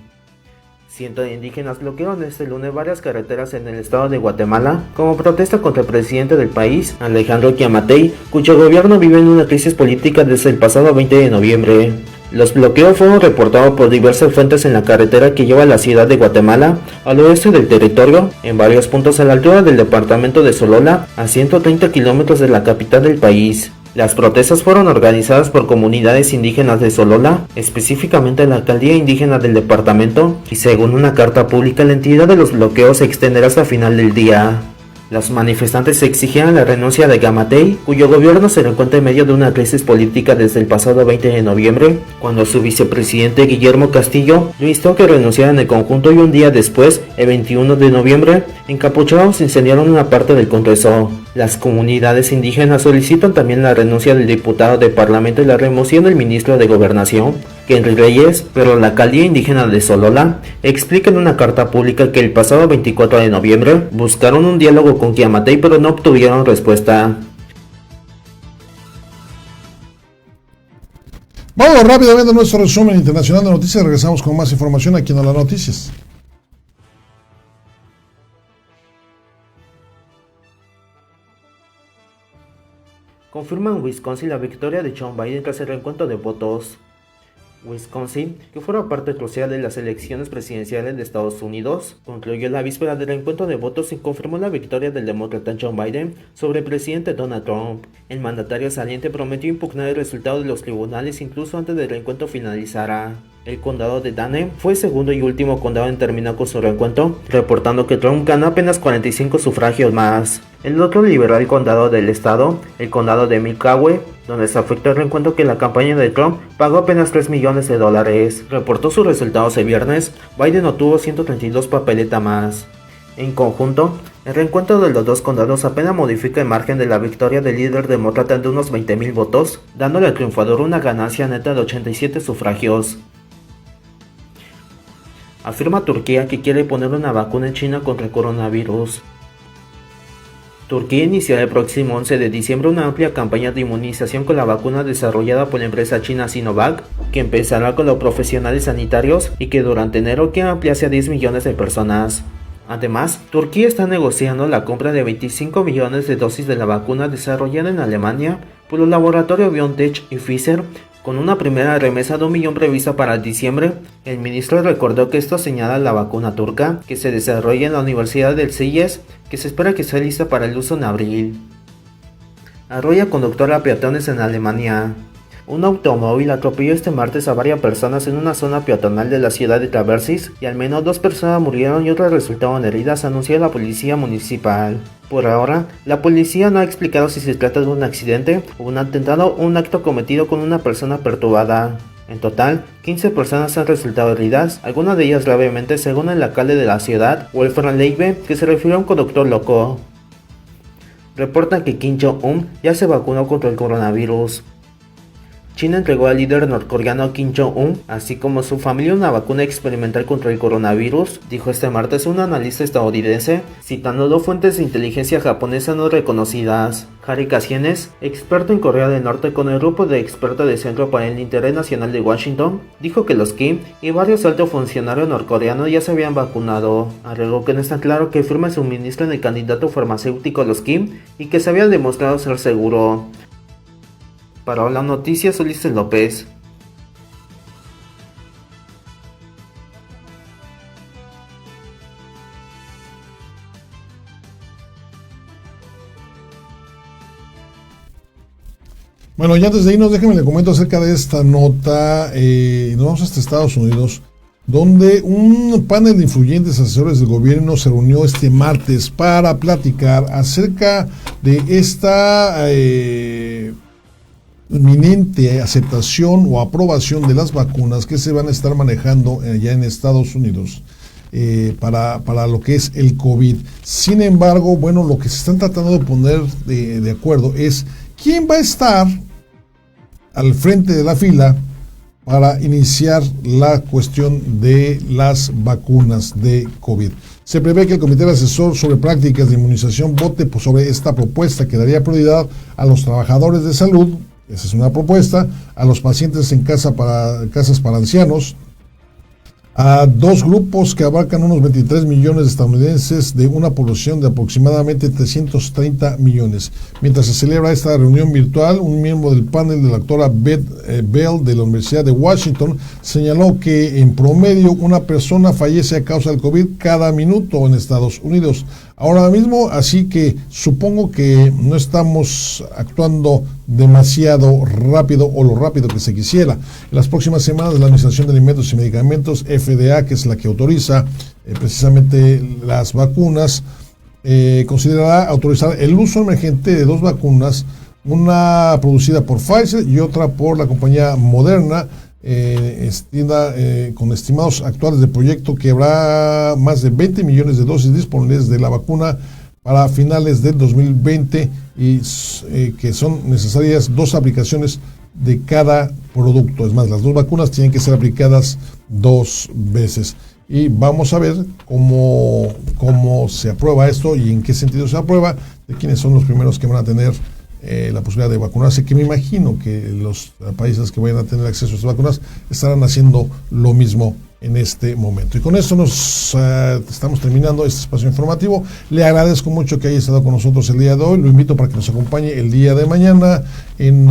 Cientos de indígenas bloquearon este lunes varias carreteras en el estado de Guatemala como protesta contra el presidente del país, Alejandro Giammattei, cuyo gobierno vive en una crisis política desde el pasado 20 de noviembre. Los bloqueos fueron reportados por diversas fuentes en la carretera que lleva a la ciudad de Guatemala al oeste del territorio, en varios puntos a la altura del departamento de Solola, a 130 kilómetros de la capital del país. Las protestas fueron organizadas por comunidades indígenas de Solola, específicamente la alcaldía indígena del departamento, y según una carta pública, la entidad de los bloqueos se extenderá hasta final del día. Los manifestantes exigían la renuncia de Giammattei, cuyo gobierno se encuentra en medio de una crisis política desde el pasado 20 de noviembre, cuando su vicepresidente Guillermo Castillo lo instó que renunciara en el conjunto, y un día después, el 21 de noviembre, encapuchados incendiaron una parte del Congreso. Las comunidades indígenas solicitan también la renuncia del diputado de Parlamento y la remoción del ministro de Gobernación, Henry Reyes, pero la alcaldía indígena de Solola explica en una carta pública que el pasado 24 de noviembre buscaron un diálogo con Giammattei pero no obtuvieron respuesta. Vamos rápidamente a nuestro resumen internacional de noticias. Regresamos con más información aquí en Hola Noticias. Confirma en Wisconsin la victoria de Joe Biden tras el recuento de votos. Wisconsin, que forma parte crucial de las elecciones presidenciales de Estados Unidos, concluyó la víspera del recuento de votos y confirmó la victoria del demócrata Joe Biden sobre el presidente Donald Trump. El mandatario saliente prometió impugnar el resultado de los tribunales incluso antes del recuento finalizara. El condado de Dane fue el segundo y último condado en terminar con su recuento, reportando que Trump ganó apenas 45 sufragios más. El otro liberó condado del estado, el condado de Milwaukee, donde se afectó el recuento que la campaña de Trump pagó apenas $3 millones. Reportó sus resultados el viernes. Biden obtuvo 132 papeletas más. En conjunto, el reencuentro de los dos condados apenas modifica el margen de la victoria del líder demócrata de unos 20,000 votos, dándole al triunfador una ganancia neta de 87 sufragios. Afirma Turquía que quiere poner una vacuna en China contra el coronavirus. Turquía iniciará el próximo 11 de diciembre una amplia campaña de inmunización con la vacuna desarrollada por la empresa china Sinovac, que empezará con los profesionales sanitarios y que durante enero quiere ampliarse a 10 millones de personas. Además, Turquía está negociando la compra de 25 millones de dosis de la vacuna desarrollada en Alemania por los laboratorios BioNTech y Pfizer, con una primera remesa de 1 millón prevista para diciembre. El ministro recordó que esto señala la vacuna turca, que se desarrolla en la Universidad del CIES, que se espera que esté lista para el uso en abril. Arrolla conductor a peatones en Alemania. Un automóvil atropelló este martes a varias personas en una zona peatonal de la ciudad de Traversis y al menos 2 personas murieron y otras resultaron heridas, anunció la policía municipal. Por ahora, la policía no ha explicado si se trata de un accidente, un atentado o un acto cometido con una persona perturbada. En total, 15 personas han resultado heridas, algunas de ellas gravemente, según el alcalde de la ciudad, Wolfgang Leibe, que se refirió a un conductor loco. Reportan que Kim Jong-un ya se vacunó contra el coronavirus. China entregó al líder norcoreano Kim Jong-un, así como su familia, una vacuna experimental contra el coronavirus, dijo este martes un analista estadounidense, citando 2 fuentes de inteligencia japonesa no reconocidas. Harry Kasienes, experto en Corea del Norte con el grupo de expertos del Centro para el Interés Nacional de Washington, dijo que los Kim y varios altos funcionarios norcoreanos ya se habían vacunado. Agregó que no está claro que firme suministren el candidato farmacéutico a los Kim y que se había demostrado ser seguro. Para Hola Noticias, Ulises López. Bueno, ya antes de irnos, déjenme le comento acerca de esta nota. Nos vamos hasta Estados Unidos, donde un panel de influyentes asesores del gobierno se reunió este martes para platicar acerca de esta inminente aceptación o aprobación de las vacunas que se van a estar manejando ya en Estados Unidos para lo que es el COVID. Sin embargo, bueno, lo que se están tratando de poner de acuerdo es quién va a estar al frente de la fila para iniciar la cuestión de las vacunas de COVID. Se prevé que el Comité Asesor sobre Prácticas de Inmunización vote sobre esta propuesta que daría prioridad a los trabajadores de salud, esa es una propuesta, a los pacientes en casas para ancianos, a dos grupos que abarcan unos 23 millones de estadounidenses de una población de aproximadamente 330 millones. Mientras se celebra esta reunión virtual, un miembro del panel de la doctora Beth Bell de la Universidad de Washington señaló que en promedio una persona fallece a causa del COVID cada minuto en Estados Unidos. Ahora mismo, así que supongo que no estamos actuando demasiado rápido o lo rápido que se quisiera. En las próximas semanas la Administración de Alimentos y Medicamentos, FDA, que es la que autoriza precisamente las vacunas, considerará autorizar el uso emergente de dos vacunas, una producida por Pfizer y otra por la compañía Moderna, con estimados actuales de proyecto que habrá más de 20 millones de dosis disponibles de la vacuna para finales del 2020 y que son necesarias 2 aplicaciones de cada producto. Es más, las 2 vacunas tienen que ser aplicadas 2 veces. Y vamos a ver cómo se aprueba esto y en qué sentido se aprueba, de quiénes son los primeros que van a tener la posibilidad de vacunarse, que me imagino que los países que vayan a tener acceso a estas vacunas estarán haciendo lo mismo en este momento. Y con esto estamos terminando este espacio informativo. Le agradezco mucho que haya estado con nosotros el día de hoy. Lo invito para que nos acompañe el día de mañana en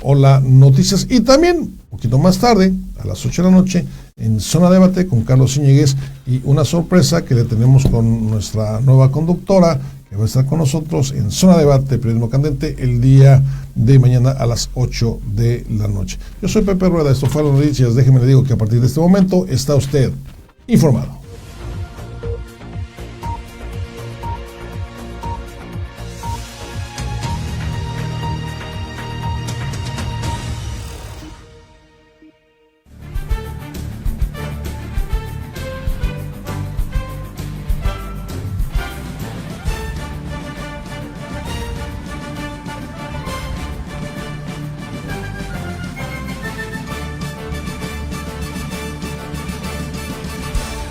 Hola Noticias y también un poquito más tarde, a las 8 de la noche, en Zona Debate con Carlos Íñiguez y una sorpresa que le tenemos con nuestra nueva conductora que va a estar con nosotros en Zona Debate, Periodismo Candente, el día de mañana a las 8 de la noche. Yo soy Pepe Rueda, esto fue Las Noticias. Déjeme le digo que a partir de este momento está usted informado.